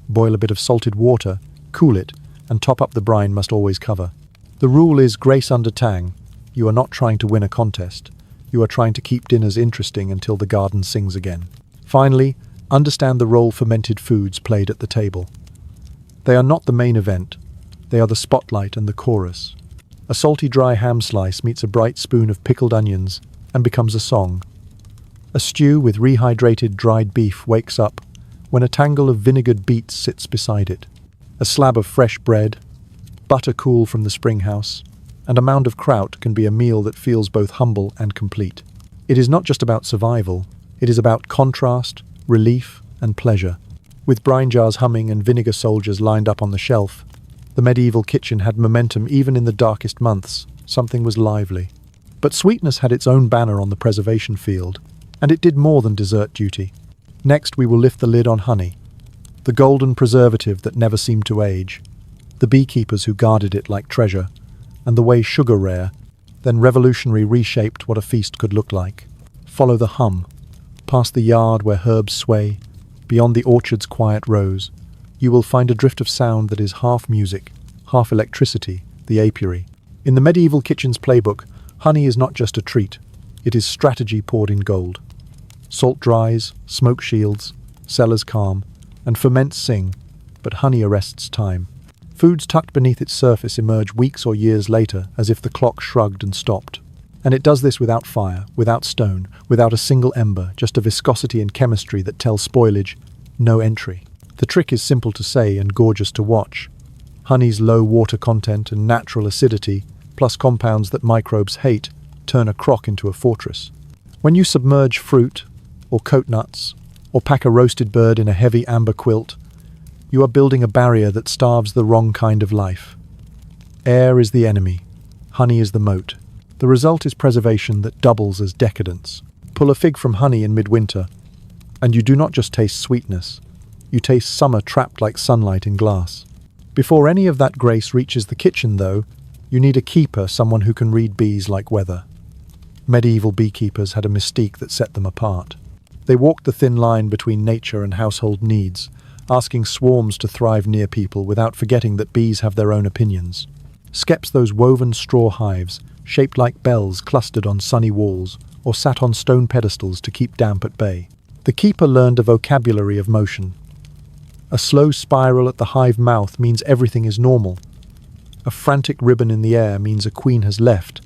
Boil a bit of salted water, cool it, and top up the brine must always cover. The rule is grace under tang. You are not trying to win a contest. You are trying to keep dinners interesting until the garden sings again. Finally, understand the role fermented foods played at the table. They are not the main event. They are the spotlight and the chorus. A salty dry ham slice meets a bright spoon of pickled onions and becomes a song. A stew with rehydrated dried beef wakes up when a tangle of vinegared beets sits beside it. A slab of fresh bread, butter cool from the spring house, and a mound of kraut can be a meal that feels both humble and complete. It is not just about survival, it is about contrast, relief, and pleasure. With brine jars humming and vinegar soldiers lined up on the shelf, the medieval kitchen had momentum even in the darkest months. Something was lively. But sweetness had its own banner on the preservation field, and it did more than dessert duty. Next, we will lift the lid on honey, the golden preservative that never seemed to age, the beekeepers who guarded it like treasure, and the way sugar rare, then revolutionary reshaped what a feast could look like. Follow the hum, past the yard where herbs sway, beyond the orchard's quiet rows. You will find a drift of sound that is half music, half electricity, the apiary. In the medieval kitchen's playbook, honey is not just a treat, it is strategy poured in gold. Salt dries, smoke shields, cellars calm, and ferments sing, but honey arrests time. Foods tucked beneath its surface emerge weeks or years later as if the clock shrugged and stopped. And it does this without fire, without stone, without a single ember, just a viscosity and chemistry that tells spoilage, no entry. The trick is simple to say and gorgeous to watch. Honey's low water content and natural acidity, plus compounds that microbes hate, turn a crock into a fortress. When you submerge fruit, or coat nuts, or pack a roasted bird in a heavy amber quilt, you are building a barrier that starves the wrong kind of life. Air is the enemy, honey is the moat. The result is preservation that doubles as decadence. Pull a fig from honey in midwinter, and you do not just taste sweetness, you taste summer trapped like sunlight in glass. Before any of that grace reaches the kitchen, though, you need a keeper, someone who can read bees like weather. Medieval beekeepers had a mystique that set them apart. They walked the thin line between nature and household needs, asking swarms to thrive near people without forgetting that bees have their own opinions. Skeps those woven straw hives, shaped like bells clustered on sunny walls, or sat on stone pedestals to keep damp at bay. The keeper learned a vocabulary of motion. A slow spiral at the hive mouth means everything is normal. A frantic ribbon in the air means a queen has left,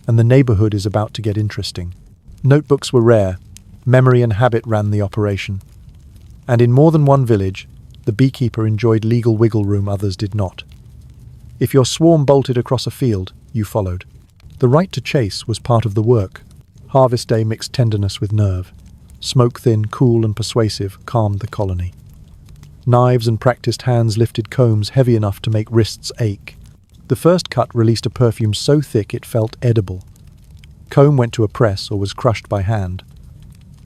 and the neighborhood is about to get interesting. Notebooks were rare. Memory and habit ran the operation. And in more than one village, the beekeeper enjoyed legal wiggle room others did not. If your swarm bolted across a field, you followed. The right to chase was part of the work. Harvest day mixed tenderness with nerve. Smoke-thin, cool and persuasive, calmed the colony. Knives and practiced hands lifted combs heavy enough to make wrists ache. The first cut released a perfume so thick it felt edible. Comb went to a press or was crushed by hand.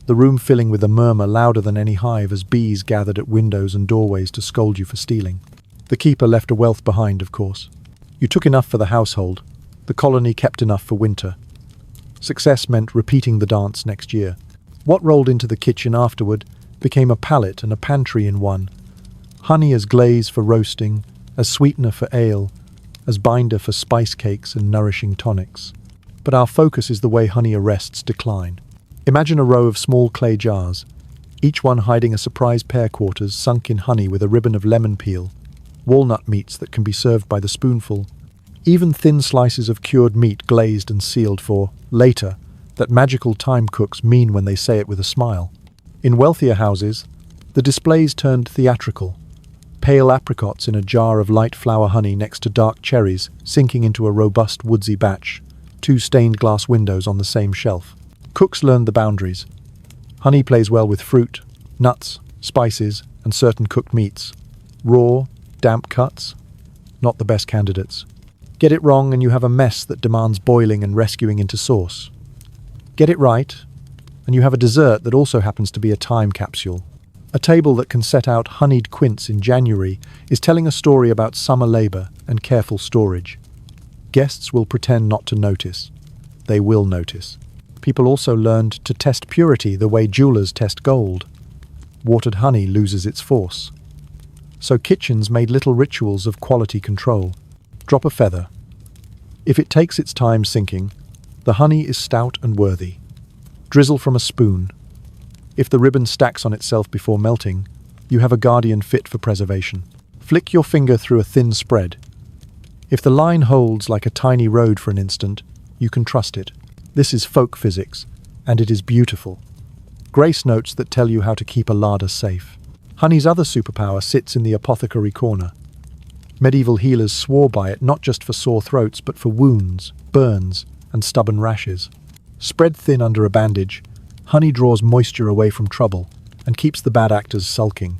The room filling with a murmur louder than any hive as bees gathered at windows and doorways to scold you for stealing. The keeper left a wealth behind, of course. You took enough for the household. The colony kept enough for winter. Success meant repeating the dance next year. What rolled into the kitchen afterward became a palette and a pantry in one. Honey as glaze for roasting, as sweetener for ale, as binder for spice cakes and nourishing tonics. But our focus is the way honey arrests decline. Imagine a row of small clay jars, each one hiding a surprise pear quarters sunk in honey with a ribbon of lemon peel, walnut meats that can be served by the spoonful, even thin slices of cured meat glazed and sealed for later, that magical time cooks mean when they say it with a smile. In wealthier houses, the displays turned theatrical. Pale apricots in a jar of light flower honey next to dark cherries sinking into a robust woodsy batch, 2 stained glass windows on the same shelf. Cooks learned the boundaries. Honey plays well with fruit, nuts, spices, and certain cooked meats. Raw, damp cuts, not the best candidates. Get it wrong and you have a mess that demands boiling and rescuing into sauce. Get it right, and you have a dessert that also happens to be a time capsule. A table that can set out honeyed quince in January is telling a story about summer labor and careful storage. Guests will pretend not to notice. They will notice. People also learned to test purity the way jewelers test gold. Watered honey loses its force. So kitchens made little rituals of quality control. Drop a feather. If it takes its time sinking, the honey is stout and worthy. Drizzle from a spoon. If the ribbon stacks on itself before melting, you have a guardian fit for preservation. Flick your finger through a thin spread. If the line holds like a tiny road for an instant, you can trust it. This is folk physics, and it is beautiful. Grace notes that tell you how to keep a larder safe. Honey's other superpower sits in the apothecary corner. Medieval healers swore by it not just for sore throats, but for wounds, burns, and stubborn rashes. Spread thin under a bandage, honey draws moisture away from trouble and keeps the bad actors sulking.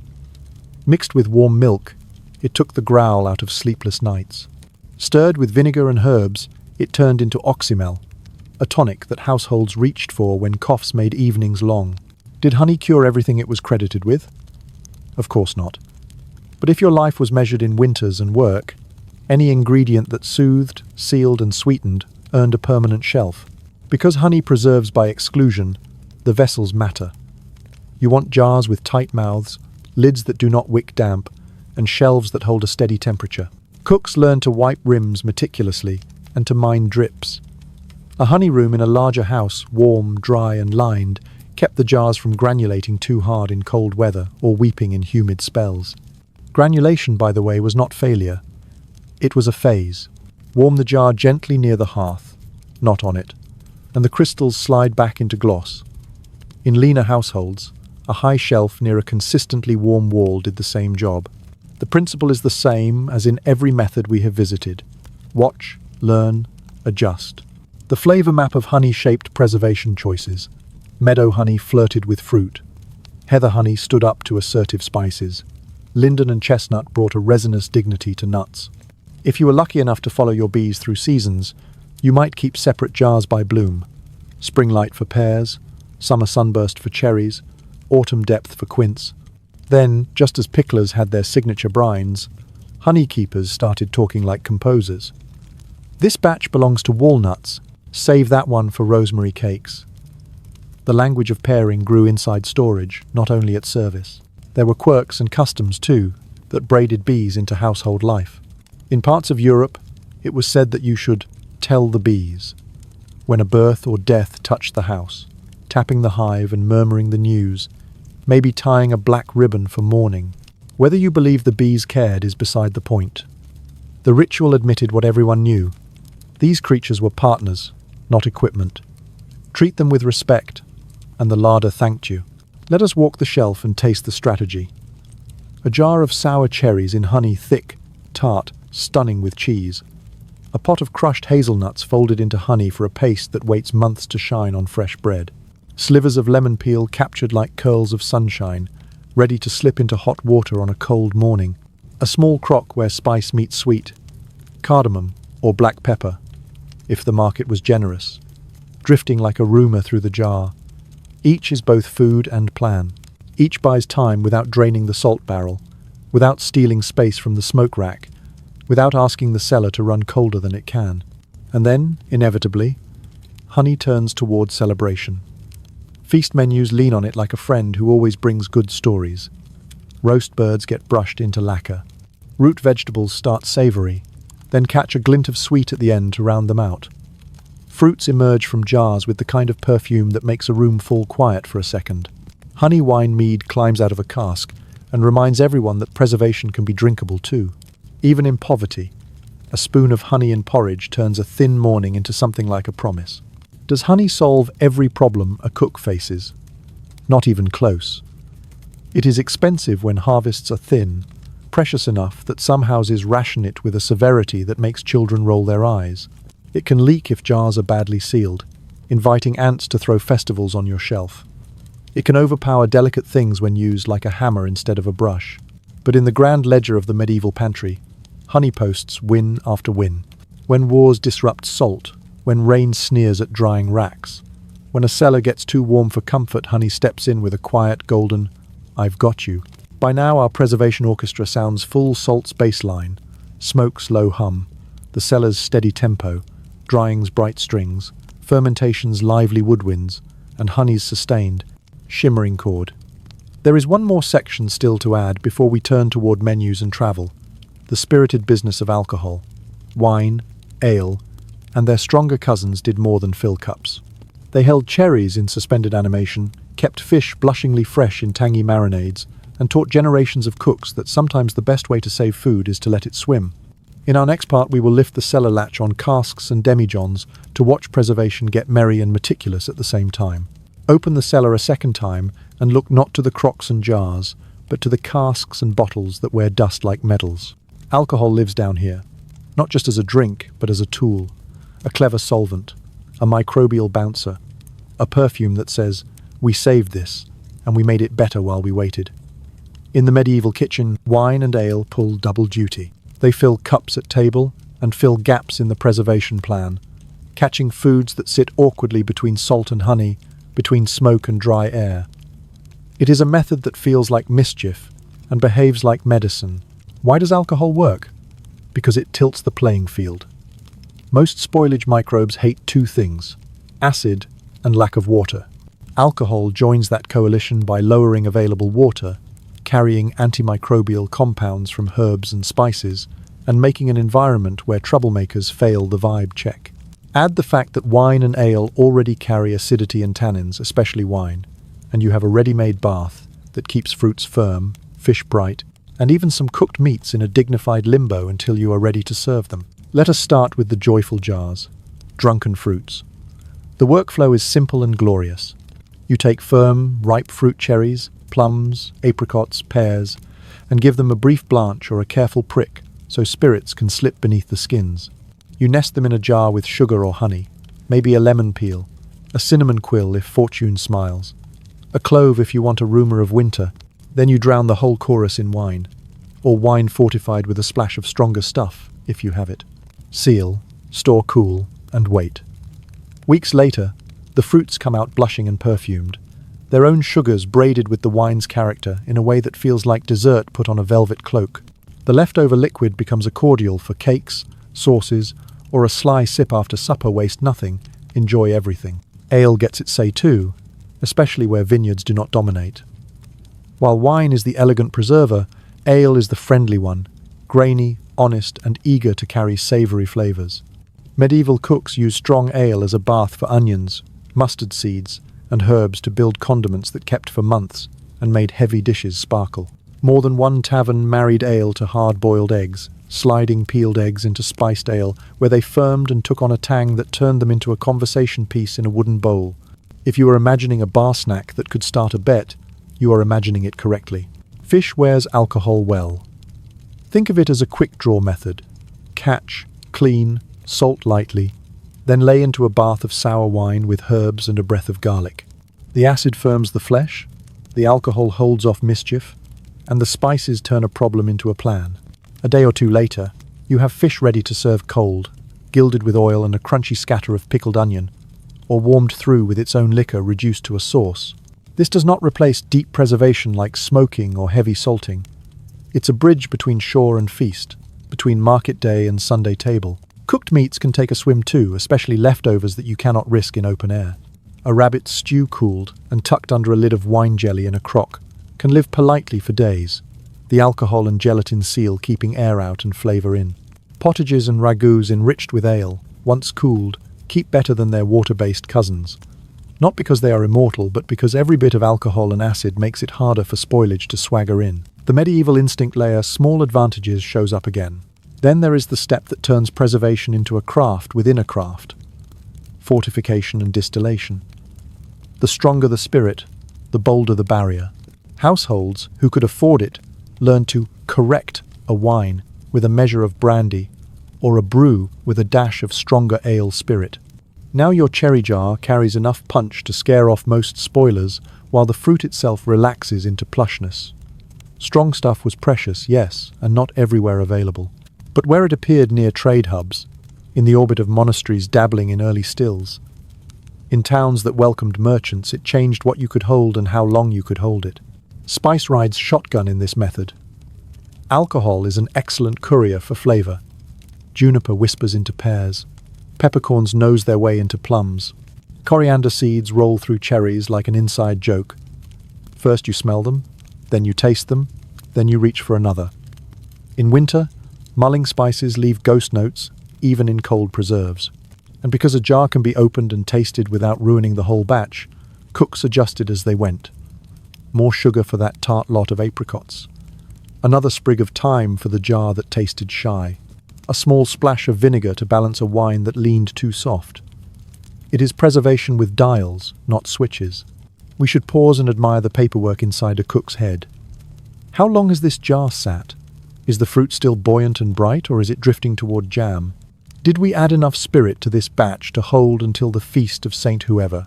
Mixed with warm milk, it took the growl out of sleepless nights. Stirred with vinegar and herbs, it turned into oxymel, a tonic that households reached for when coughs made evenings long. Did honey cure everything it was credited with? Of course not. But if your life was measured in winters and work, any ingredient that soothed, sealed, and sweetened earned a permanent shelf. Because honey preserves by exclusion, the vessels matter. You want jars with tight mouths, lids that do not wick damp, and shelves that hold a steady temperature. Cooks learn to wipe rims meticulously and to mind drips. A honey room in a larger house, warm, dry, and lined, kept the jars from granulating too hard in cold weather or weeping in humid spells. Granulation, by the way, was not failure. It was a phase. Warm the jar gently near the hearth, not on it, and the crystals slide back into gloss. In leaner households, a high shelf near a consistently warm wall did the same job. The principle is the same as in every method we have visited. Watch, learn, adjust. The flavor map of honey-shaped preservation choices. Meadow honey flirted with fruit. Heather honey stood up to assertive spices. Linden and chestnut brought a resinous dignity to nuts. If you were lucky enough to follow your bees through seasons, you might keep separate jars by bloom. Spring light for pears, summer sunburst for cherries, autumn depth for quince. Then, just as picklers had their signature brines, honeykeepers started talking like composers. This batch belongs to walnuts. Save that one for rosemary cakes. The language of pairing grew inside storage, not only at service. There were quirks and customs, too, that braided bees into household life. In parts of Europe, it was said that you should tell the bees when a birth or death touched the house, tapping the hive and murmuring the news, maybe tying a black ribbon for mourning. Whether you believe the bees cared is beside the point. The ritual admitted what everyone knew. These creatures were partners, not equipment. Treat them with respect, and the larder thanked you. Let us walk the shelf and taste the strategy. A jar of sour cherries in honey, thick, tart, stunning with cheese. A pot of crushed hazelnuts folded into honey for a paste that waits months to shine on fresh bread. Slivers of lemon peel captured like curls of sunshine, ready to slip into hot water on a cold morning. A small crock where spice meets sweet. Cardamom, or black pepper, if the market was generous. Drifting like a rumour through the jar. Each is both food and plan. Each buys time without draining the salt barrel, without stealing space from the smoke rack, without asking the cellar to run colder than it can. And then, inevitably, honey turns toward celebration. Feast menus lean on it like a friend who always brings good stories. Roast birds get brushed into lacquer. Root vegetables start savoury, then catch a glint of sweet at the end to round them out. Fruits emerge from jars with the kind of perfume that makes a room fall quiet for a second. Honey wine mead climbs out of a cask and reminds everyone that preservation can be drinkable too. Even in poverty, a spoon of honey in porridge turns a thin morning into something like a promise. Does honey solve every problem a cook faces? Not even close. It is expensive when harvests are thin, precious enough that some houses ration it with a severity that makes children roll their eyes. It can leak if jars are badly sealed, inviting ants to throw festivals on your shelf. It can overpower delicate things when used like a hammer instead of a brush. But in the grand ledger of the medieval pantry, honey posts win after win. When wars disrupt salt, when rain sneers at drying racks, when a cellar gets too warm for comfort, honey steps in with a quiet, golden, "I've got you." By now our preservation orchestra sounds full salt's bass line, smoke's low hum, the cellar's steady tempo, drying's bright strings, fermentation's lively woodwinds, and honey's sustained, shimmering chord. There is one more section still to add before we turn toward menus and travel, the spirited business of alcohol. Wine, ale, and their stronger cousins did more than fill cups. They held cherries in suspended animation, kept fish blushingly fresh in tangy marinades, and taught generations of cooks that sometimes the best way to save food is to let it swim. In our next part, we will lift the cellar latch on casks and demijohns to watch preservation get merry and meticulous at the same time. Open the cellar a second time and look not to the crocks and jars, but to the casks and bottles that wear dust like medals. Alcohol lives down here, not just as a drink, but as a tool, a clever solvent, a microbial bouncer, a perfume that says, "We saved this, and we made it better while we waited." In the medieval kitchen, wine and ale pull double duty. They fill cups at table and fill gaps in the preservation plan, catching foods that sit awkwardly between salt and honey, between smoke and dry air. It is a method that feels like mischief and behaves like medicine. Why does alcohol work? Because it tilts the playing field. Most spoilage microbes hate two things: acid and lack of water. Alcohol joins that coalition by lowering available water, carrying antimicrobial compounds from herbs and spices, and making an environment where troublemakers fail the vibe check. Add the fact that wine and ale already carry acidity and tannins, especially wine, and you have a ready-made bath that keeps fruits firm, fish bright, and even some cooked meats in a dignified limbo until you are ready to serve them. Let us start with the joyful jars, drunken fruits. The workflow is simple and glorious. You take firm, ripe fruit cherries, plums, apricots, pears, and give them a brief blanch or a careful prick so spirits can slip beneath the skins. You nest them in a jar with sugar or honey, maybe a lemon peel, a cinnamon quill if fortune smiles, a clove if you want a rumour of winter. Then you drown the whole chorus in wine, or wine fortified with a splash of stronger stuff, if you have it. Seal, store cool, and wait. Weeks later, the fruits come out blushing and perfumed, their own sugars braided with the wine's character in a way that feels like dessert put on a velvet cloak. The leftover liquid becomes a cordial for cakes, sauces, or a sly sip after supper. Waste nothing, enjoy everything. Ale gets its say too, especially where vineyards do not dominate. While wine is the elegant preserver, ale is the friendly one, grainy, honest, and eager to carry savoury flavours. Medieval cooks used strong ale as a bath for onions, mustard seeds, and herbs to build condiments that kept for months and made heavy dishes sparkle. More than one tavern married ale to hard-boiled eggs, sliding peeled eggs into spiced ale, where they firmed and took on a tang that turned them into a conversation piece in a wooden bowl. If you are imagining a bar snack that could start a bet, you are imagining it correctly. Fish wears alcohol well. Think of it as a quick draw method. Catch, clean, salt lightly, then lay into a bath of sour wine with herbs and a breath of garlic. The acid firms the flesh, the alcohol holds off mischief, and the spices turn a problem into a plan. A day or two later, you have fish ready to serve cold, gilded with oil and a crunchy scatter of pickled onion, or warmed through with its own liquor reduced to a sauce. This does not replace deep preservation like smoking or heavy salting. It's a bridge between shore and feast, between market day and Sunday table. Cooked meats can take a swim too, especially leftovers that you cannot risk in open air. A rabbit stew cooled and tucked under a lid of wine jelly in a crock can live politely for days, the alcohol and gelatin seal keeping air out and flavour in. Potages and ragouts enriched with ale, once cooled, keep better than their water-based cousins. Not because they are immortal, but because every bit of alcohol and acid makes it harder for spoilage to swagger in. The medieval instinct layer small advantages shows up again. Then there is the step that turns preservation into a craft within a craft. Fortification and distillation. The stronger the spirit, the bolder the barrier. Households who could afford it learned to correct a wine with a measure of brandy or a brew with a dash of stronger ale spirit. Now your cherry jar carries enough punch to scare off most spoilers while the fruit itself relaxes into plushness. Strong stuff was precious, yes, and not everywhere available. But where it appeared near trade hubs, in the orbit of monasteries dabbling in early stills, in towns that welcomed merchants, it changed what you could hold and how long you could hold it. Spice rides shotgun in this method. Alcohol is an excellent courier for flavour. Juniper whispers into pears. Peppercorns nose their way into plums. Coriander seeds roll through cherries like an inside joke. First you smell them, then you taste them, then you reach for another. In winter, mulling spices leave ghost notes, even in cold preserves. And because a jar can be opened and tasted without ruining the whole batch, cooks adjusted as they went. More sugar for that tart lot of apricots. Another sprig of thyme for the jar that tasted shy. a small splash of vinegar to balance a wine that leaned too soft. It is preservation with dials, not switches. We should pause and admire the paperwork inside a cook's head. How long has this jar sat? Is the fruit still buoyant and bright, or is it drifting toward jam? Did we add enough spirit to this batch to hold until the feast of Saint Whoever?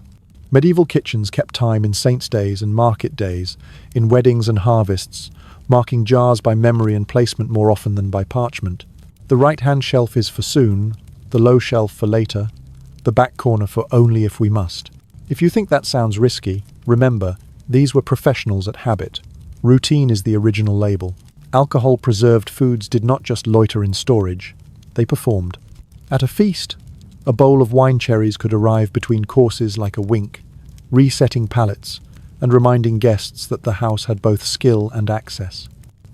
Medieval kitchens kept time in saints' days and market days, in weddings and harvests, marking jars by memory and placement more often than by parchment. The right-hand shelf is for soon, the low shelf for later, the back corner for only if we must. If you think that sounds risky, remember, these were professionals at habit. Routine is the original label. Alcohol-preserved foods did not just loiter in storage, they performed. At a feast, a bowl of wine cherries could arrive between courses like a wink, resetting palates and reminding guests that the house had both skill and access.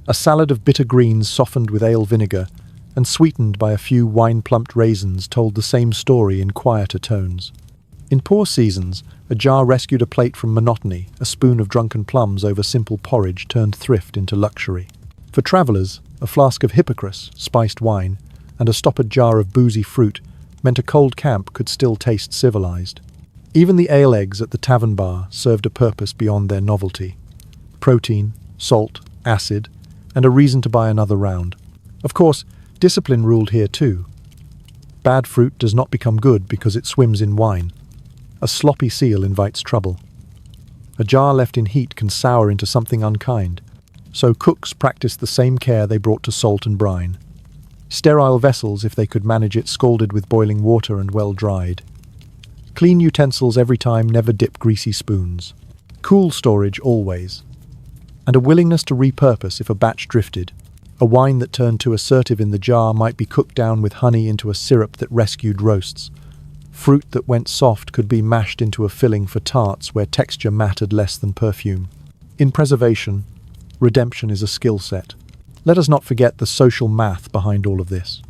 A salad of bitter greens softened with ale vinegar and sweetened by a few wine-plumped raisins told the same story in quieter tones. In poor seasons, a jar rescued a plate from monotony, a spoon of drunken plums over simple porridge turned thrift into luxury. For travellers, a flask of Hippocras, spiced wine, and a stoppered jar of boozy fruit meant a cold camp could still taste civilized. Even the ale eggs at the tavern bar served a purpose beyond their novelty. Protein, salt, acid, and a reason to buy another round. Of course, discipline ruled here too. Bad fruit does not become good because it swims in wine. A sloppy seal invites trouble. A jar left in heat can sour into something unkind. So cooks practiced the same care they brought to salt and brine. Sterile vessels, if they could manage it, scalded with boiling water and well dried. Clean utensils every time, never dip greasy spoons. Cool storage always. And a willingness to repurpose if a batch drifted. A wine that turned too assertive in the jar might be cooked down with honey into a syrup that rescued roasts. Fruit that went soft could be mashed into a filling for tarts where texture mattered less than perfume. In preservation, redemption is a skill set. Let us not forget the social math behind all of this.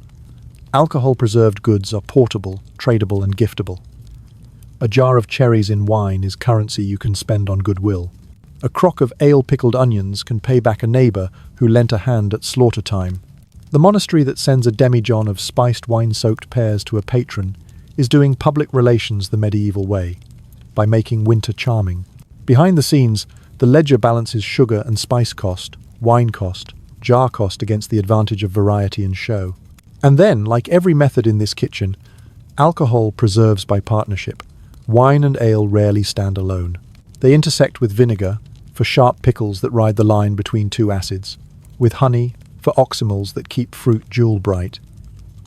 Alcohol-preserved goods are portable, tradable, and giftable. A jar of cherries in wine is currency you can spend on goodwill. A crock of ale-pickled onions can pay back a neighbor who lent a hand at slaughter time. The monastery that sends a demijohn of spiced wine-soaked pears to a patron is doing public relations the medieval way, by making winter charming. Behind the scenes, the ledger balances sugar and spice cost, wine cost, jar cost against the advantage of variety and show. And then, like every method in this kitchen, alcohol preserves by partnership. Wine and ale rarely stand alone. They intersect with vinegar, for sharp pickles that ride the line between two acids, with honey, for oxymels that keep fruit jewel bright,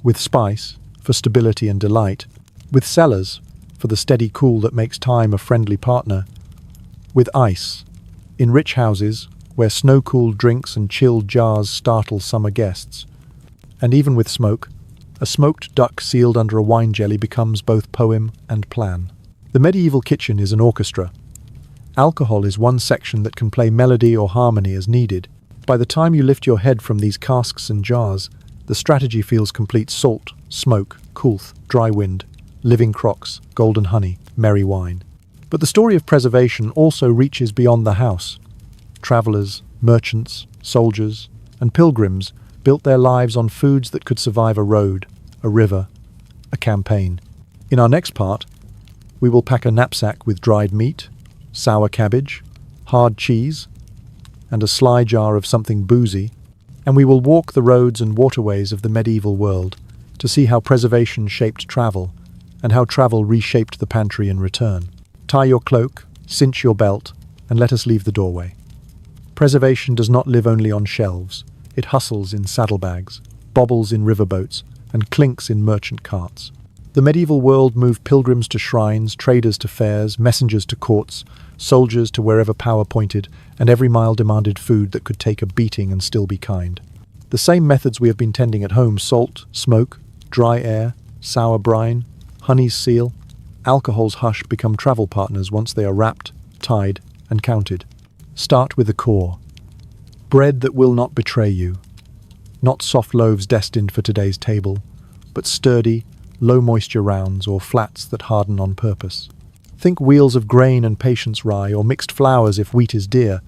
with spice, for stability and delight, with cellars, for the steady cool that makes time a friendly partner, with ice, in rich houses, where snow-cooled drinks and chilled jars startle summer guests. And even with smoke, a smoked duck sealed under a wine jelly becomes both poem and plan. The medieval kitchen is an orchestra. Alcohol is one section that can play melody or harmony as needed. By the time you lift your head from these casks and jars, the strategy feels complete: salt, smoke, coolth, dry wind, living crocks, golden honey, merry wine. But the story of preservation also reaches beyond the house. Travelers, merchants, soldiers, and pilgrims built their lives on foods that could survive a road, a river, a campaign. In our next part, we will pack a knapsack with dried meat, sour cabbage, hard cheese, and a sly jar of something boozy, and we will walk the roads and waterways of the medieval world to see how preservation shaped travel and how travel reshaped the pantry in return. Tie your cloak, cinch your belt, and let us leave the doorway. Preservation does not live only on shelves. It hustles in saddlebags, bobbles in riverboats, and clinks in merchant carts. The medieval world moved pilgrims to shrines, traders to fairs, messengers to courts, soldiers to wherever power pointed, and every mile demanded food that could take a beating and still be kind. The same methods we have been tending at home: salt, smoke, dry air, sour brine, honey's seal, alcohol's hush, become travel partners once they are wrapped, tied, and counted. Start with the core. Bread that will not betray you. Not soft loaves destined for today's table, but sturdy, low-moisture rounds or flats that harden on purpose. Think wheels of grain and patience rye, or mixed flours if wheat is dear,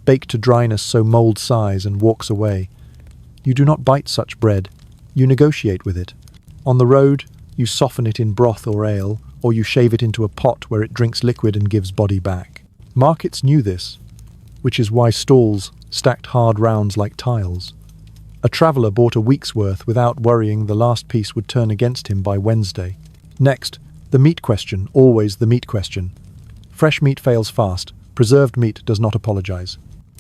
baked to dryness so mold sighs and walks away. You do not bite such bread. You negotiate with it. On the road, you soften it in broth or ale, or you shave it into a pot where it drinks liquid and gives body back. Markets knew this, which is why stalls stacked hard rounds like tiles. A traveller bought a week's worth without worrying the last piece would turn against him by Wednesday. Next, the meat question, always the meat question. Fresh meat fails fast, preserved meat does not apologize.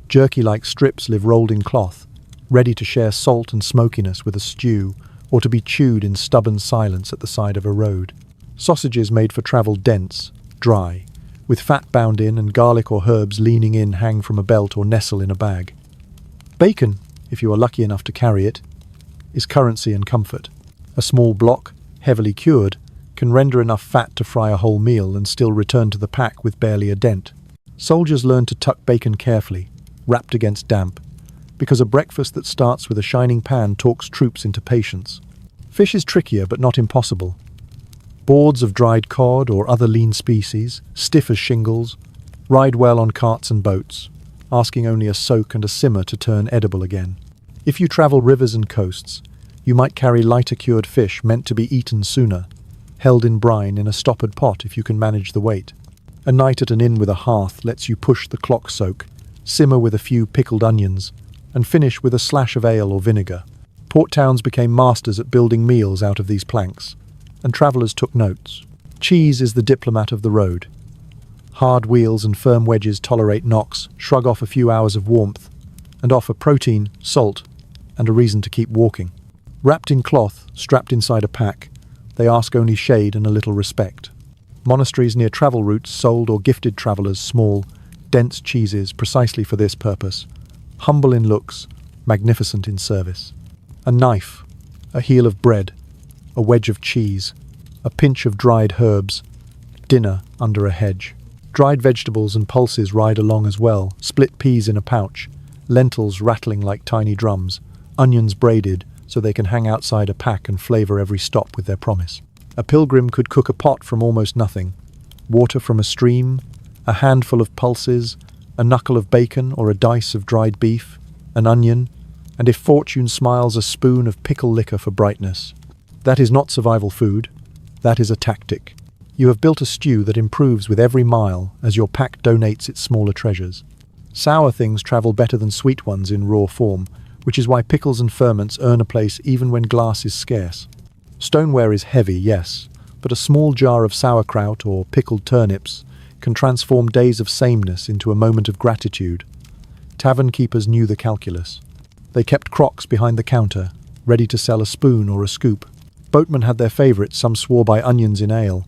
Jerky-like strips live rolled in cloth, ready to share salt and smokiness with a stew, or to be chewed in stubborn silence at the side of a road. Sausages made for travel dense, dry, with fat bound in and garlic or herbs leaning in hang from a belt or nestle in a bag. Bacon, if you are lucky enough to carry it, is currency and comfort. A small block, heavily cured, can render enough fat to fry a whole meal and still return to the pack with barely a dent. Soldiers learn to tuck bacon carefully, wrapped against damp, because a breakfast that starts with a shining pan talks troops into patience. Fish is trickier but not impossible. Boards of dried cod or other lean species, stiff as shingles, ride well on carts and boats, asking only a soak and a simmer to turn edible again. If you travel rivers and coasts, you might carry lighter cured fish meant to be eaten sooner, held in brine in a stoppered pot if you can manage the weight. A night at an inn with a hearth lets you push the clock soak, simmer with a few pickled onions, and finish with a slash of ale or vinegar. Port towns became masters at building meals out of these planks, and travellers took notes. Cheese is the diplomat of the road. Hard wheels and firm wedges tolerate knocks, shrug off a few hours of warmth, and offer protein, salt, and a reason to keep walking. Wrapped in cloth, strapped inside a pack, they ask only shade and a little respect. Monasteries near travel routes sold or gifted travellers small, dense cheeses precisely for this purpose, humble in looks, magnificent in service. A knife, a heel of bread, a wedge of cheese, a pinch of dried herbs, dinner under a hedge. Dried vegetables and pulses ride along as well, split peas in a pouch, lentils rattling like tiny drums, onions braided so they can hang outside a pack and flavour every stop with their promise. A pilgrim could cook a pot from almost nothing, water from a stream, a handful of pulses, a knuckle of bacon or a dice of dried beef, an onion, and if fortune smiles, a spoon of pickle liquor for brightness. That is not survival food, that is a tactic. You have built a stew that improves with every mile as your pack donates its smaller treasures. Sour things travel better than sweet ones in raw form, which is why pickles and ferments earn a place even when glass is scarce. Stoneware is heavy, yes, but a small jar of sauerkraut or pickled turnips can transform days of sameness into a moment of gratitude. Tavern keepers knew the calculus. They kept crocks behind the counter, ready to sell a spoon or a scoop. Boatmen had their favourites, some swore by onions in ale.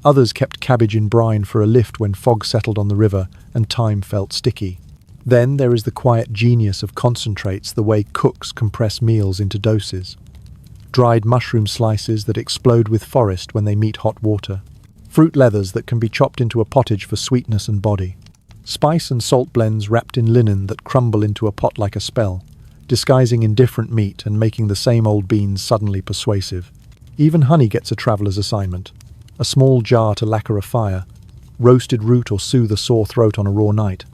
Others kept cabbage in brine for a lift when fog settled on the river and time felt sticky. Then there is the quiet genius of concentrates, the way cooks compress meals into doses. Dried mushroom slices that explode with forest when they meet hot water. Fruit leathers that can be chopped into a pottage for sweetness and body. Spice and salt blends wrapped in linen that crumble into a pot like a spell, disguising indifferent meat and making the same old beans suddenly persuasive. Even honey gets a traveller's assignment. A small jar to lacquer a fire, roasted root or soothe a sore throat on a raw night.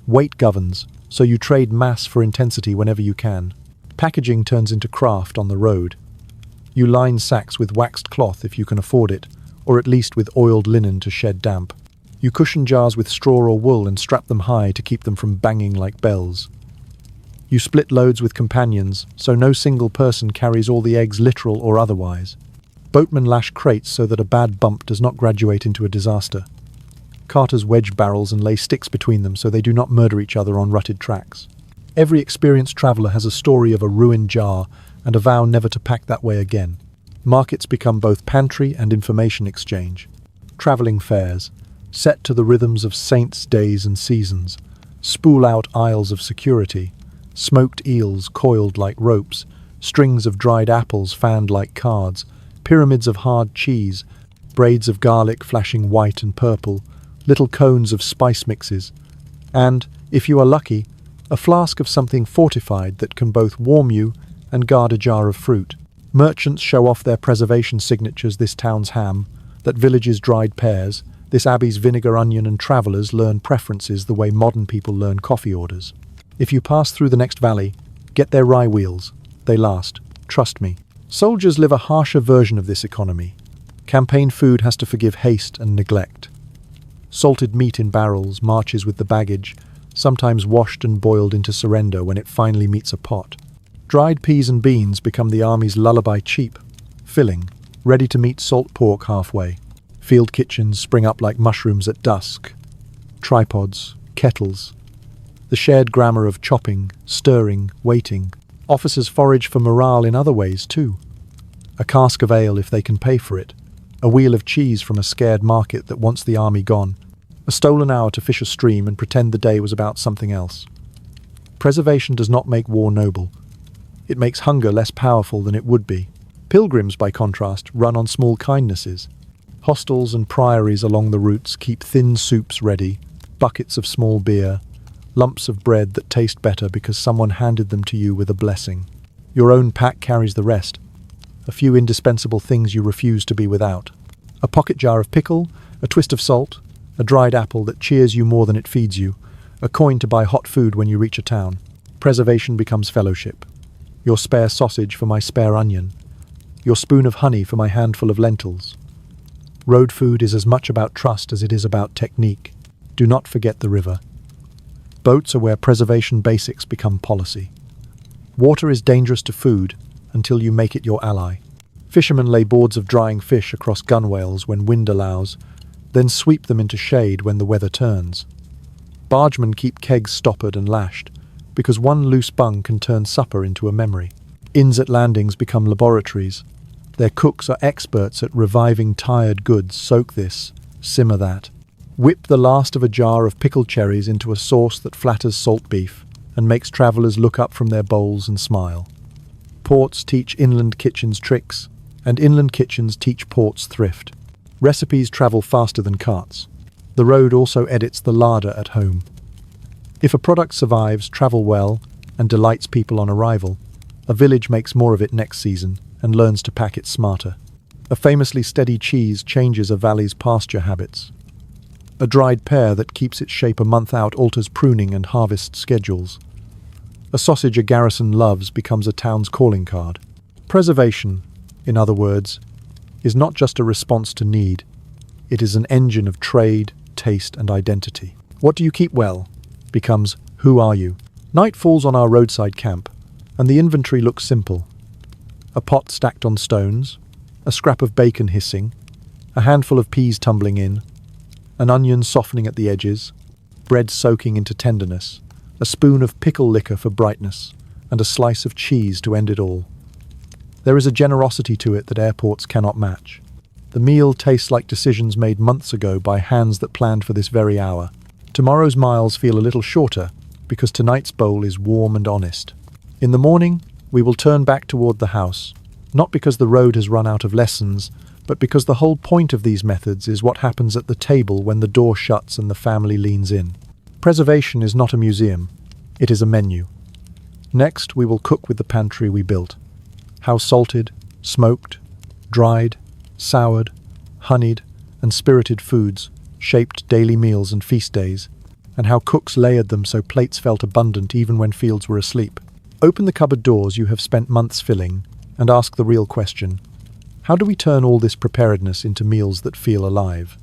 Weight governs, so you trade mass for intensity whenever you can. Packaging turns into craft on the road. You line sacks with waxed cloth if you can afford it, or at least with oiled linen to shed damp. You cushion jars with straw or wool and strap them high to keep them from banging like bells. You split loads with companions, so no single person carries all the eggs, literal or otherwise. Boatmen lash crates so that a bad bump does not graduate into a disaster. Carters wedge barrels and lay sticks between them so they do not murder each other on rutted tracks. Every experienced traveller has a story of a ruined jar and a vow never to pack that way again. Markets become both pantry and information exchange. Travelling fairs, set to the rhythms of saints' days and seasons, spool out aisles of security, smoked eels coiled like ropes, strings of dried apples fanned like cards, pyramids of hard cheese, braids of garlic flashing white and purple, little cones of spice mixes, and, if you are lucky, a flask of something fortified that can both warm you and guard a jar of fruit. Merchants show off their preservation signatures, this town's ham, that village's dried pears, this abbey's vinegar onion, and travellers learn preferences the way modern people learn coffee orders. If you pass through the next valley, get their rye wheels. They last. Trust me. Soldiers live a harsher version of this economy. Campaign food has to forgive haste and neglect. Salted meat in barrels marches with the baggage, sometimes washed and boiled into surrender when it finally meets a pot. Dried peas and beans become the army's lullaby, cheap, filling, ready to meet salt pork halfway. Field kitchens spring up like mushrooms at dusk. Tripods, kettles. The shared grammar of chopping, stirring, waiting. Officers forage for morale in other ways too. A cask of ale if they can pay for it. A wheel of cheese from a scared market that wants the army gone. A stolen hour to fish a stream and pretend the day was about something else. Preservation does not make war noble. It makes hunger less powerful than it would be. Pilgrims, by contrast, run on small kindnesses. Hostels and priories along the routes keep thin soups ready, buckets of small beer, lumps of bread that taste better because someone handed them to you with a blessing. Your own pack carries the rest. A few indispensable things you refuse to be without. A pocket jar of pickle, a twist of salt, a dried apple that cheers you more than it feeds you, a coin to buy hot food when you reach a town. Preservation becomes fellowship. Your spare sausage for my spare onion. Your spoon of honey for my handful of lentils. Road food is as much about trust as it is about technique. Do not forget the river. Boats are where preservation basics become policy. Water is dangerous to food until you make it your ally. Fishermen lay boards of drying fish across gunwales when wind allows, then sweep them into shade when the weather turns. Bargemen keep kegs stoppered and lashed, because one loose bung can turn supper into a memory. Inns at landings become laboratories. Their cooks are experts at reviving tired goods. Soak this, simmer that. Whip the last of a jar of pickled cherries into a sauce that flatters salt beef and makes travellers look up from their bowls and smile. Ports teach inland kitchens tricks, and inland kitchens teach ports thrift. Recipes travel faster than carts. The road also edits the larder at home. If a product survives travel well and delights people on arrival, a village makes more of it next season and learns to pack it smarter. A famously steady cheese changes a valley's pasture habits. A dried pear that keeps its shape a month out alters pruning and harvest schedules. A sausage a garrison loves becomes a town's calling card. Preservation, in other words, is not just a response to need. It is an engine of trade, taste, and identity. What do you keep well becomes who are you? Night falls on our roadside camp, and the inventory looks simple. A pot stacked on stones, a scrap of bacon hissing, a handful of peas tumbling in, an onion softening at the edges, bread soaking into tenderness, a spoon of pickle liquor for brightness, and a slice of cheese to end it all. There is a generosity to it that airports cannot match. The meal tastes like decisions made months ago by hands that planned for this very hour. Tomorrow's miles feel a little shorter because tonight's bowl is warm and honest. In the morning, we will turn back toward the house, not because the road has run out of lessons, but because the whole point of these methods is what happens at the table when the door shuts and the family leans in. Preservation is not a museum, it is a menu. Next, we will cook with the pantry we built. How salted, smoked, dried, soured, honeyed, and spirited foods shaped daily meals and feast days, and how cooks layered them so plates felt abundant even when fields were asleep. Open the cupboard doors you have spent months filling, and ask the real question: how do we turn all this preparedness into meals that feel alive?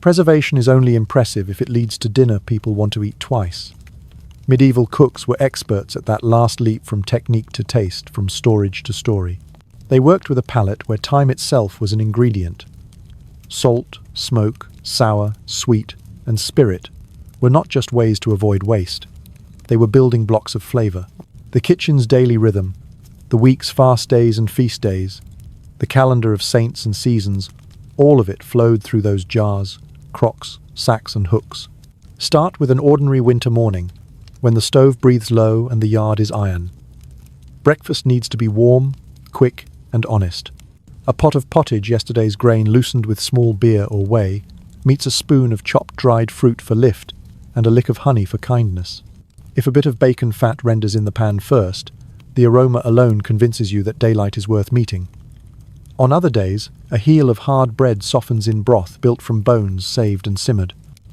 Preservation is only impressive if it leads to dinner people want to eat twice. Medieval cooks were experts at that last leap from technique to taste, from storage to story. They worked with a palate where time itself was an ingredient. Salt, smoke, sour, sweet, and spirit were not just ways to avoid waste. They were building blocks of flavor. The kitchen's daily rhythm, the week's fast days and feast days, the calendar of saints and seasons, all of it flowed through those jars, crocks, sacks, and hooks. Start with an ordinary winter morning, when the stove breathes low and the yard is iron. Breakfast needs to be warm, quick, and honest. A pot of pottage, yesterday's grain loosened with small beer or whey, meets a spoon of chopped dried fruit for lift and a lick of honey for kindness. If a bit of bacon fat renders in the pan first, the aroma alone convinces you that daylight is worth meeting. On other days, a heel of hard bread softens in broth built from bones saved and simmered.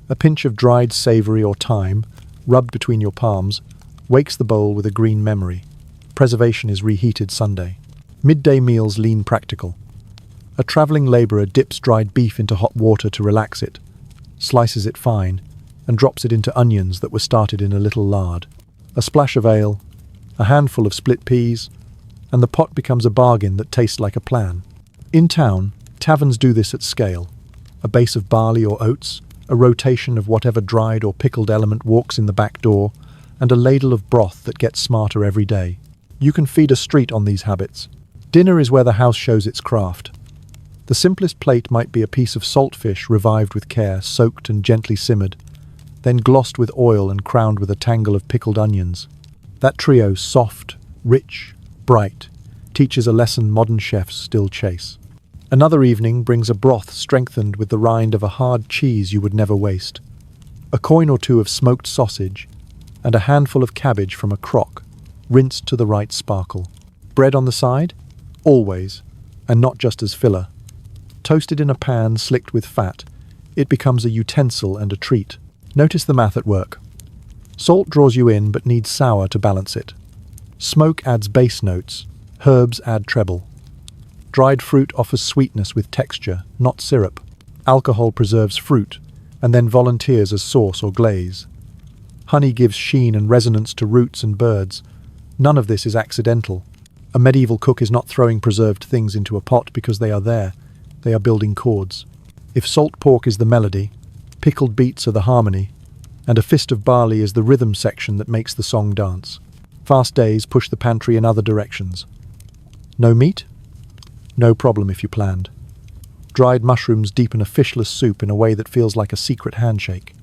A pinch of dried savory or thyme, rubbed between your palms, wakes the bowl with a green memory. Preservation is reheated Sunday. Midday meals lean practical. A travelling labourer dips dried beef into hot water to relax it, slices it fine, and drops it into onions that were started in a little lard. A splash of ale, a handful of split peas, and the pot becomes a bargain that tastes like a plan. In town, taverns do this at scale. A base of barley or oats, a rotation of whatever dried or pickled element walks in the back door, and a ladle of broth that gets smarter every day. You can feed a street on these habits. Dinner is where the house shows its craft. The simplest plate might be a piece of saltfish revived with care, soaked and gently simmered, then glossed with oil and crowned with a tangle of pickled onions. That trio, soft, rich, bright, teaches a lesson modern chefs still chase. Another evening brings a broth strengthened with the rind of a hard cheese you would never waste, a coin or two of smoked sausage, and a handful of cabbage from a crock, rinsed to the right sparkle. Bread on the side? Always, and not just as filler. Toasted in a pan slicked with fat, it becomes a utensil and a treat. Notice the math at work. Salt draws you in but needs sour to balance it. Smoke adds bass notes, herbs add treble. Dried fruit offers sweetness with texture, not syrup. Alcohol preserves fruit, and then volunteers as sauce or glaze. Honey gives sheen and resonance to roots and birds. None of this is accidental. A medieval cook is not throwing preserved things into a pot because they are there. They are building chords. If salt pork is the melody, pickled beets are the harmony, and a fist of barley is the rhythm section that makes the song dance. Fast days push the pantry in other directions. No meat? No problem if you planned. Dried mushrooms deepen a fishless soup in a way that feels like a secret handshake.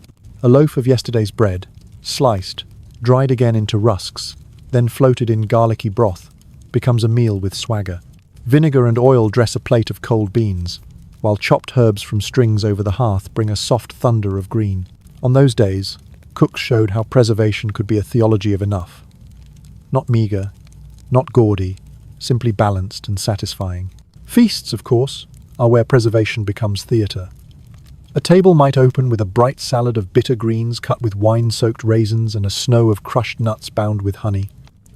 A loaf of yesterday's bread, sliced, dried again into rusks, then floated in garlicky broth, becomes a meal with swagger. Vinegar and oil dress a plate of cold beans, while chopped herbs from strings over the hearth bring a soft thunder of green. On those days, cooks showed how preservation could be a theology of enough. Not meagre, not gaudy, simply balanced and satisfying. Feasts, of course, are where preservation becomes theatre. A table might open with a bright salad of bitter greens cut with wine-soaked raisins and a snow of crushed nuts bound with honey.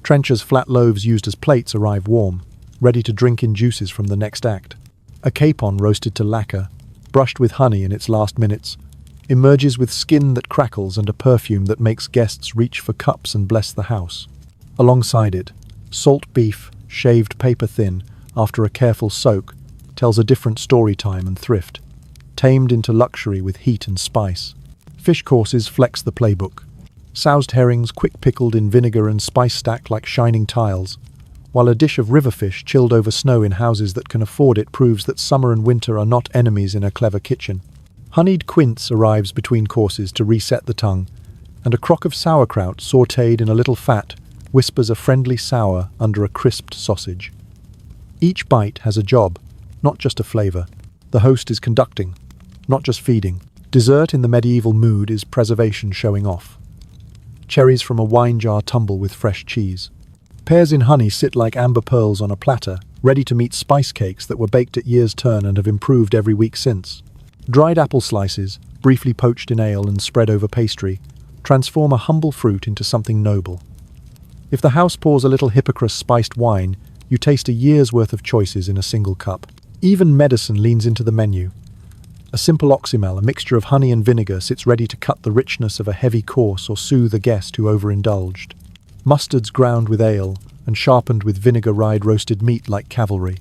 Trencher's flat loaves used as plates arrive warm, ready to drink in juices from the next act. A capon roasted to lacquer, brushed with honey in its last minutes, emerges with skin that crackles and a perfume that makes guests reach for cups and bless the house. Alongside it, salt beef, shaved paper thin, after a careful soak, tells a different story time and thrift, tamed into luxury with heat and spice. Fish courses flex the playbook. Soused herrings quick pickled in vinegar and spice stacked like shining tiles, while a dish of river fish chilled over snow in houses that can afford it proves that summer and winter are not enemies in a clever kitchen. Honeyed quince arrives between courses to reset the tongue, and a crock of sauerkraut sautéed in a little fat whispers a friendly sour under a crisped sausage. Each bite has a job, not just a flavour. The host is conducting, not just feeding. Dessert in the medieval mood is preservation showing off. Cherries from a wine jar tumble with fresh cheese. Pears in honey sit like amber pearls on a platter, ready to meet spice cakes that were baked at year's turn and have improved every week since. Dried apple slices, briefly poached in ale and spread over pastry, transform a humble fruit into something noble. If the house pours a little hypocras spiced wine, you taste a year's worth of choices in a single cup. Even medicine leans into the menu. A simple oxymel, a mixture of honey and vinegar, sits ready to cut the richness of a heavy course or soothe a guest who overindulged. Mustards ground with ale and sharpened with vinegar ride roasted meat like cavalry.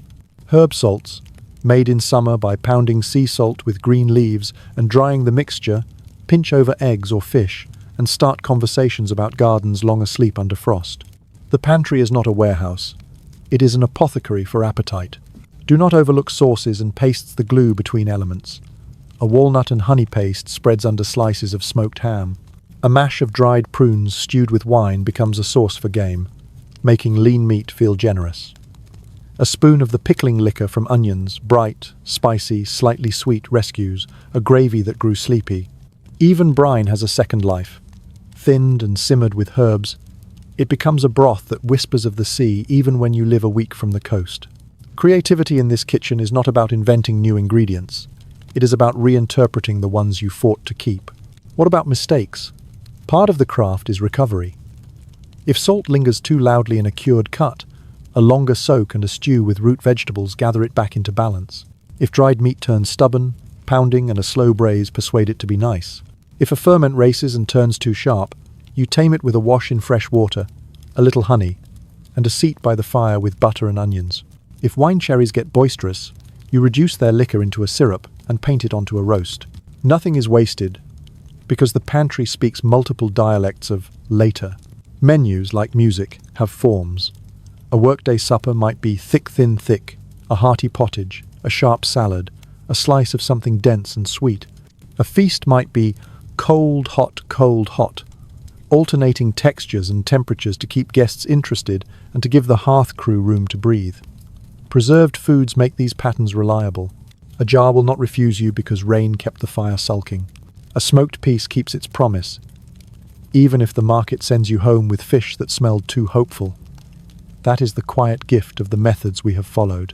Herb salts, made in summer by pounding sea salt with green leaves and drying the mixture, pinch over eggs or fish and start conversations about gardens long asleep under frost. The pantry is not a warehouse. It is an apothecary for appetite. Do not overlook sauces and pastes, the glue between elements. A walnut and honey paste spreads under slices of smoked ham. A mash of dried prunes stewed with wine becomes a sauce for game, making lean meat feel generous. A spoon of the pickling liquor from onions, bright, spicy, slightly sweet, rescues a gravy that grew sleepy. Even brine has a second life. Thinned and simmered with herbs, it becomes a broth that whispers of the sea even when you live a week from the coast. Creativity in this kitchen is not about inventing new ingredients. It is about reinterpreting the ones you fought to keep. What about mistakes? Part of the craft is recovery. If salt lingers too loudly in a cured cut, A longer soak and a stew with root vegetables gather it back into balance. If dried meat turns stubborn, pounding and a slow braise persuade it to be nice. If a ferment races and turns too sharp, you tame it with a wash in fresh water, a little honey, and a seat by the fire with butter and onions. If wine cherries get boisterous, you reduce their liquor into a syrup and paint it onto a roast. Nothing is wasted, because the pantry speaks multiple dialects of later. Menus, like music, have forms. A workday supper might be thick, thin, thick, a hearty pottage, a sharp salad, a slice of something dense and sweet. A feast might be cold, hot, alternating textures and temperatures to keep guests interested and to give the hearth crew room to breathe. Preserved foods make these patterns reliable. A jar will not refuse you because rain kept the fire sulking. A smoked piece keeps its promise, even if the market sends you home with fish that smelled too hopeful. That is the quiet gift of the methods we have followed.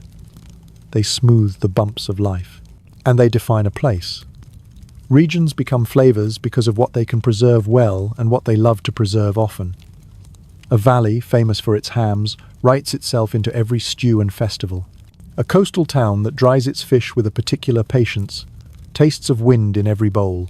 They smooth the bumps of life, and they define a place. Regions become flavors because of what they can preserve well and what they love to preserve often. A valley, famous for its hams, writes itself into every stew and festival. A coastal town that dries its fish with a particular patience, tastes of wind in every bowl.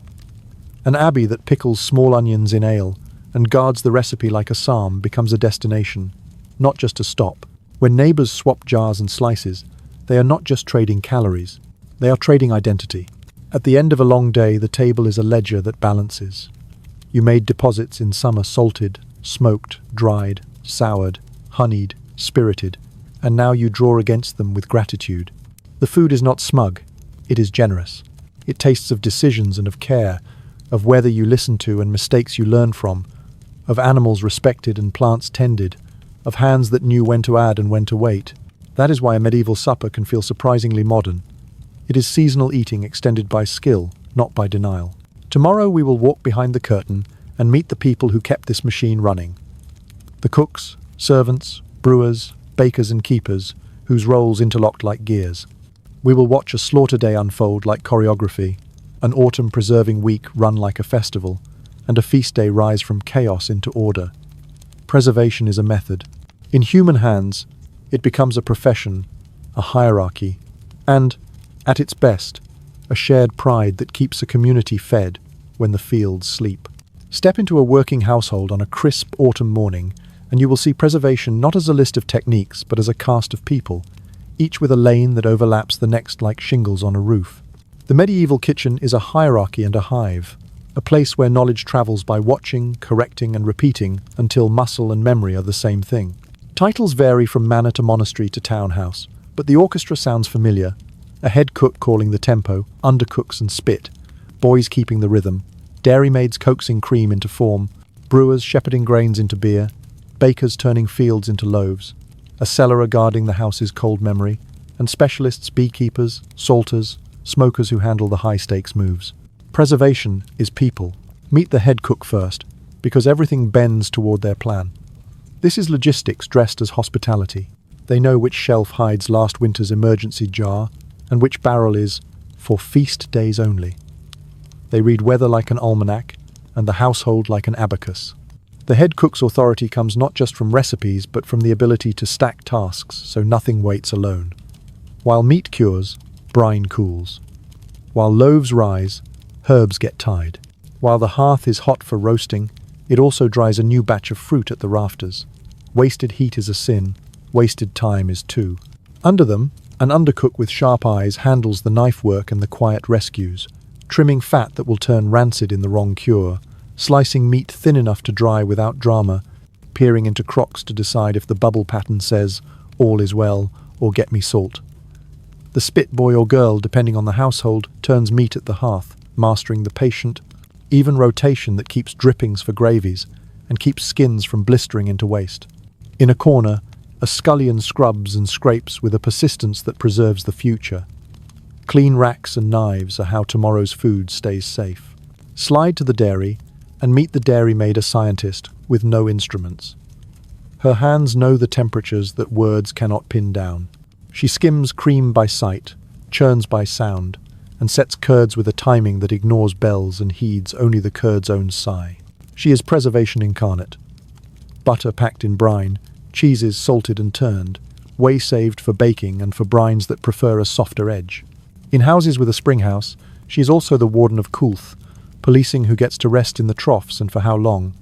An abbey that pickles small onions in ale and guards the recipe like a psalm becomes a destination, not just a stop. When neighbors swap jars and slices, they are not just trading calories, they are trading identity. At the end of a long day, the table is a ledger that balances. You made deposits in summer salted, smoked, dried, soured, honeyed, spirited, and now you draw against them with gratitude. The food is not smug, it is generous. It tastes of decisions and of care, of weather you listen to and mistakes you learn from, of animals respected and plants tended, of hands that knew when to add and when to wait. That is why a medieval supper can feel surprisingly modern. It is seasonal eating extended by skill, not by denial. Tomorrow we will walk behind the curtain and meet the people who kept this machine running. The cooks, servants, brewers, bakers and keepers, whose roles interlocked like gears. We will watch a slaughter day unfold like choreography, an autumn preserving week run like a festival, and a feast day rise from chaos into order. Preservation is a method. In human hands, it becomes a profession, a hierarchy, and, at its best, a shared pride that keeps a community fed when the fields sleep. Step into a working household on a crisp autumn morning, and you will see preservation not as a list of techniques, but as a cast of people, each with a lane that overlaps the next like shingles on a roof. The medieval kitchen is a hierarchy and a hive, a place where knowledge travels by watching, correcting, and repeating until muscle and memory are the same thing. Titles vary from manor to monastery to townhouse, but the orchestra sounds familiar. A head cook calling the tempo, undercooks and spit, boys keeping the rhythm, dairymaids coaxing cream into form, brewers shepherding grains into beer, bakers turning fields into loaves, a cellarer guarding the house's cold memory, and specialists, beekeepers, salters, smokers who handle the high-stakes moves. Preservation is people. Meet the head cook first, because everything bends toward their plan. This is logistics dressed as hospitality. They know which shelf hides last winter's emergency jar, and which barrel is for feast days only. They read weather like an almanac, and the household like an abacus. The head cook's authority comes not just from recipes, but from the ability to stack tasks so nothing waits alone. While meat cures, brine cools. While loaves rise, herbs get tied. While the hearth is hot for roasting, it also dries a new batch of fruit at the rafters. Wasted heat is a sin, wasted time is too. Under them, an undercook with sharp eyes handles the knife work and the quiet rescues, trimming fat that will turn rancid in the wrong cure, slicing meat thin enough to dry without drama, peering into crocks to decide if the bubble pattern says, all is well, or get me salt. The spit boy or girl, depending on the household, turns meat at the hearth, mastering the patient, even rotation that keeps drippings for gravies and keeps skins from blistering into waste. In a corner, a scullion scrubs and scrapes with a persistence that preserves the future. Clean racks and knives are how tomorrow's food stays safe. Slide to the dairy and meet the dairymaid, a scientist with no instruments. Her hands know the temperatures that words cannot pin down. She skims cream by sight, churns by sound, and sets curds with a timing that ignores bells and heeds only the curd's own sigh. She is preservation incarnate. Butter packed in brine, cheeses salted and turned, whey saved for baking and for brines that prefer a softer edge. In houses with a spring house, she is also the warden of coolth, policing who gets to rest in the troughs and for how long.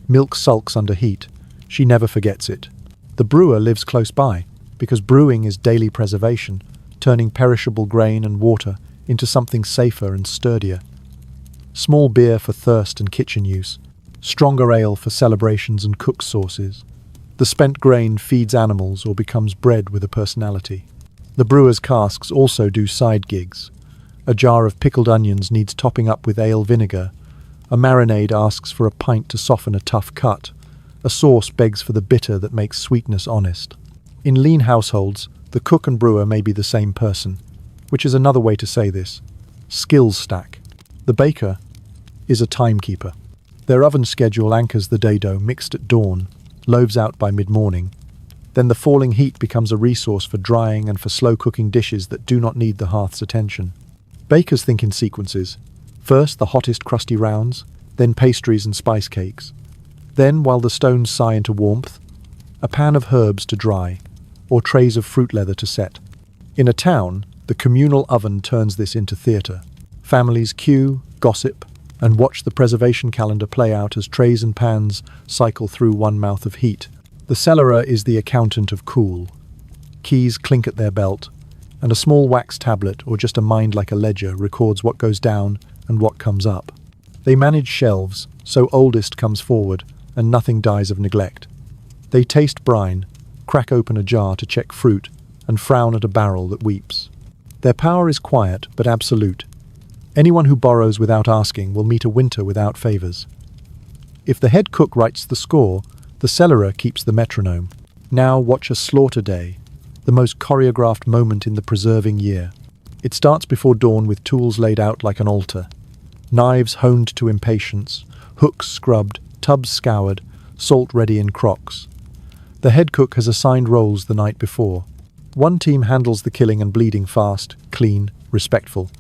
Milk sulks under heat. She never forgets it. The brewer lives close by, because brewing is daily preservation, turning perishable grain and water into something safer and sturdier. Small beer for thirst and kitchen use, stronger ale for celebrations and cooked sauces. The spent grain feeds animals or becomes bread with a personality. The brewer's casks also do side gigs. A jar of pickled onions needs topping up with ale vinegar. A marinade asks for a pint to soften a tough cut. A sauce begs for the bitter that makes sweetness honest. In lean households, the cook and brewer may be the same person, which is another way to say this. Skills stack. The baker is a timekeeper. Their oven schedule anchors the day dough mixed at dawn, loaves out by mid-morning. Then the falling heat becomes a resource for drying and for slow-cooking dishes that do not need the hearth's attention. Bakers think in sequences. First, the hottest crusty rounds, then pastries and spice cakes. Then, while the stones sigh into warmth, a pan of herbs to dry, or trays of fruit leather to set. In a town, the communal oven turns this into theatre. Families queue, gossip, and watch the preservation calendar play out as trays and pans cycle through one mouth of heat. The cellarer is the accountant of cool. Keys clink at their belt, and a small wax tablet or just a mind like a ledger records what goes down and what comes up. They manage shelves, so oldest comes forward, and nothing dies of neglect. They taste brine, crack open a jar to check fruit, and frown at a barrel that weeps. Their power is quiet but absolute. Anyone who borrows without asking will meet a winter without favours. If the head cook writes the score, the cellarer keeps the metronome. Now watch a slaughter day, the most choreographed moment in the preserving year. It starts before dawn with tools laid out like an altar. Knives honed to impatience, hooks scrubbed, tubs scoured, salt ready in crocks. The head cook has assigned roles the night before. One team handles the killing and bleeding fast, clean, respectful.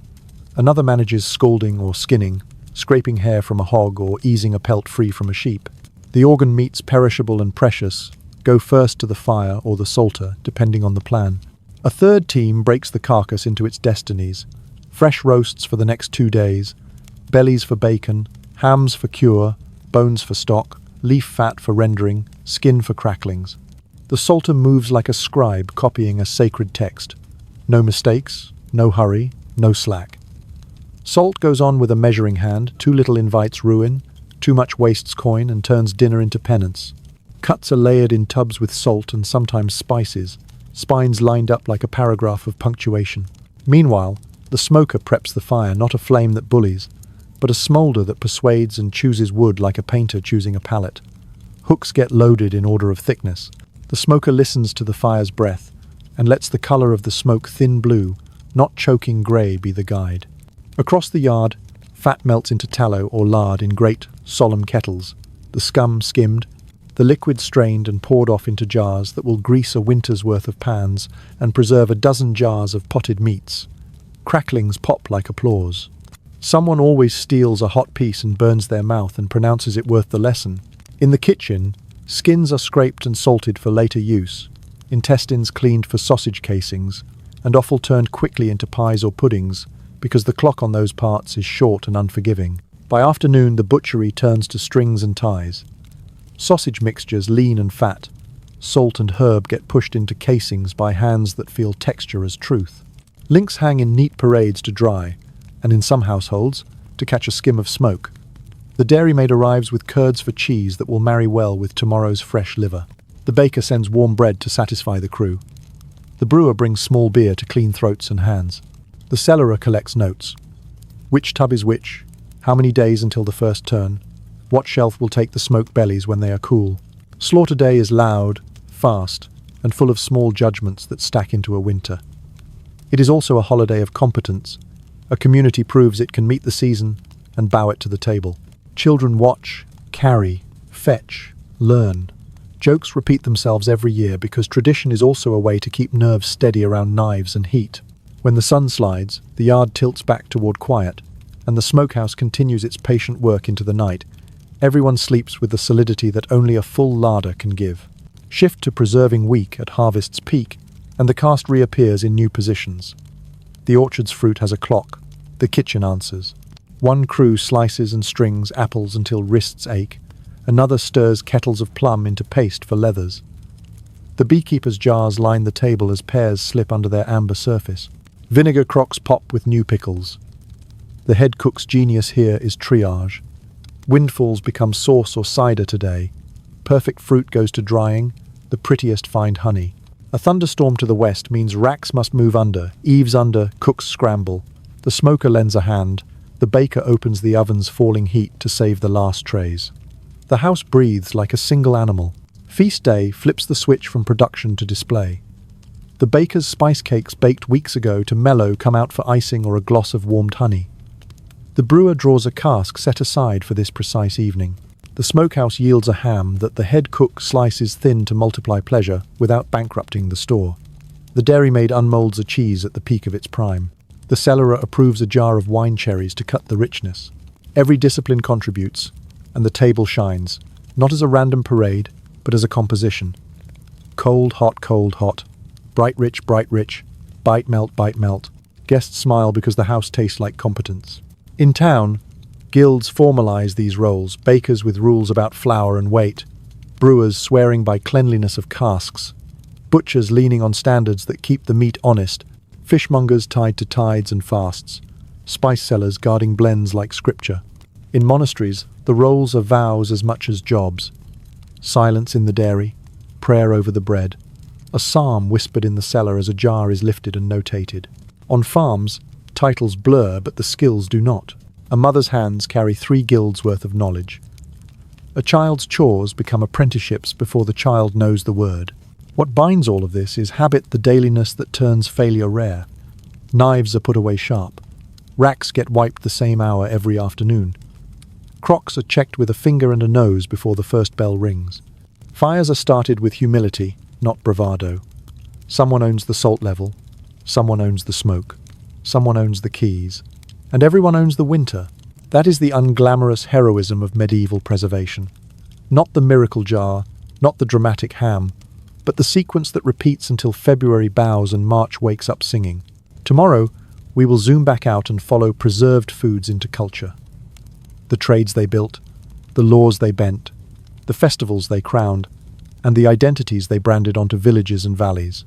Another manages scalding or skinning, scraping hair from a hog or easing a pelt free from a sheep. The organ meats, perishable and precious, go first to the fire or the salter, depending on the plan. A third team breaks the carcass into its destinies. Fresh roasts for the next 2 days, bellies for bacon, hams for cure, bones for stock, leaf fat for rendering, skin for cracklings. The salter moves like a scribe copying a sacred text. No mistakes, no hurry, no slack. Salt goes on with a measuring hand. Too little invites ruin, too much wastes coin and turns dinner into penance. Cuts are layered in tubs with salt and sometimes spices, spines lined up like a paragraph of punctuation. Meanwhile, the smoker preps the fire, not a flame that bullies, but a smoulder that persuades and chooses wood like a painter choosing a palette. Hooks get loaded in order of thickness. The smoker listens to the fire's breath and lets the colour of the smoke thin blue, not choking grey, be the guide. Across the yard, fat melts into tallow or lard in great, solemn kettles, the scum skimmed, the liquid strained and poured off into jars that will grease a winter's worth of pans and preserve a dozen jars of potted meats. Cracklings pop like applause. Someone always steals a hot piece and burns their mouth and pronounces it worth the lesson. In the kitchen, skins are scraped and salted for later use, intestines cleaned for sausage casings, and offal turned quickly into pies or puddings, because the clock on those parts is short and unforgiving. By afternoon, the butchery turns to strings and ties. Sausage mixtures, lean and fat, salt and herb get pushed into casings by hands that feel texture as truth. Links hang in neat parades to dry, and in some households, to catch a skim of smoke. The dairymaid arrives with curds for cheese that will marry well with tomorrow's fresh liver. The baker sends warm bread to satisfy the crew. The brewer brings small beer to clean throats and hands. The cellarer collects notes. Which tub is which? How many days until the first turn? What shelf will take the smoked bellies when they are cool? Slaughter day is loud, fast, and full of small judgments that stack into a winter. It is also a holiday of competence. A community proves it can meet the season and bow it to the table. Children watch, carry, fetch, learn. Jokes repeat themselves every year because tradition is also a way to keep nerves steady around knives and heat. When the sun slides, the yard tilts back toward quiet, and the smokehouse continues its patient work into the night. Everyone sleeps with the solidity that only a full larder can give. Shift to preserving weak at harvest's peak, and the cast reappears in new positions. The orchard's fruit has a clock. The kitchen answers. One crew slices and strings apples until wrists ache. Another stirs kettles of plum into paste for leathers. The beekeeper's jars line the table as pears slip under their amber surface. Vinegar crocks pop with new pickles. The head cook's genius here is triage. Windfalls become sauce or cider today. Perfect fruit goes to drying. The prettiest find honey. A thunderstorm to the west means racks must move under, eaves under, cooks scramble. The smoker lends a hand. The baker opens the oven's falling heat to save the last trays. The house breathes like a single animal. Feast day flips the switch from production to display. The baker's spice cakes baked weeks ago to mellow come out for icing or a gloss of warmed honey. The brewer draws a cask set aside for this precise evening. The smokehouse yields a ham that the head cook slices thin to multiply pleasure without bankrupting the store. The dairymaid unmolds a cheese at the peak of its prime. The cellarer approves a jar of wine cherries to cut the richness. Every discipline contributes, and the table shines, not as a random parade, but as a composition. Cold, hot, bright, rich, bite, melt. Guests smile because the house tastes like competence. In town, guilds formalize these roles, bakers with rules about flour and weight, brewers swearing by cleanliness of casks, butchers leaning on standards that keep the meat honest, fishmongers tied to tides and fasts, spice sellers guarding blends like scripture. In monasteries, the roles are vows as much as jobs. Silence in the dairy, prayer over the bread, a psalm whispered in the cellar as a jar is lifted and notated. On farms, titles blur but the skills do not. A mother's hands carry 3 guilds worth of knowledge. A child's chores become apprenticeships before the child knows the word. What binds all of this is habit, the dailiness that turns failure rare. Knives are put away sharp. Racks get wiped the same hour every afternoon. Crocks are checked with a finger and a nose before the first bell rings. Fires are started with humility, not bravado. Someone owns the salt level. Someone owns the smoke. Someone owns the keys. And everyone owns the winter. That is the unglamorous heroism of medieval preservation. Not the miracle jar, not the dramatic ham, but the sequence that repeats until February bows and March wakes up singing. Tomorrow, we will zoom back out and follow preserved foods into culture. The trades they built, the laws they bent, the festivals they crowned, and the identities they branded onto villages and valleys.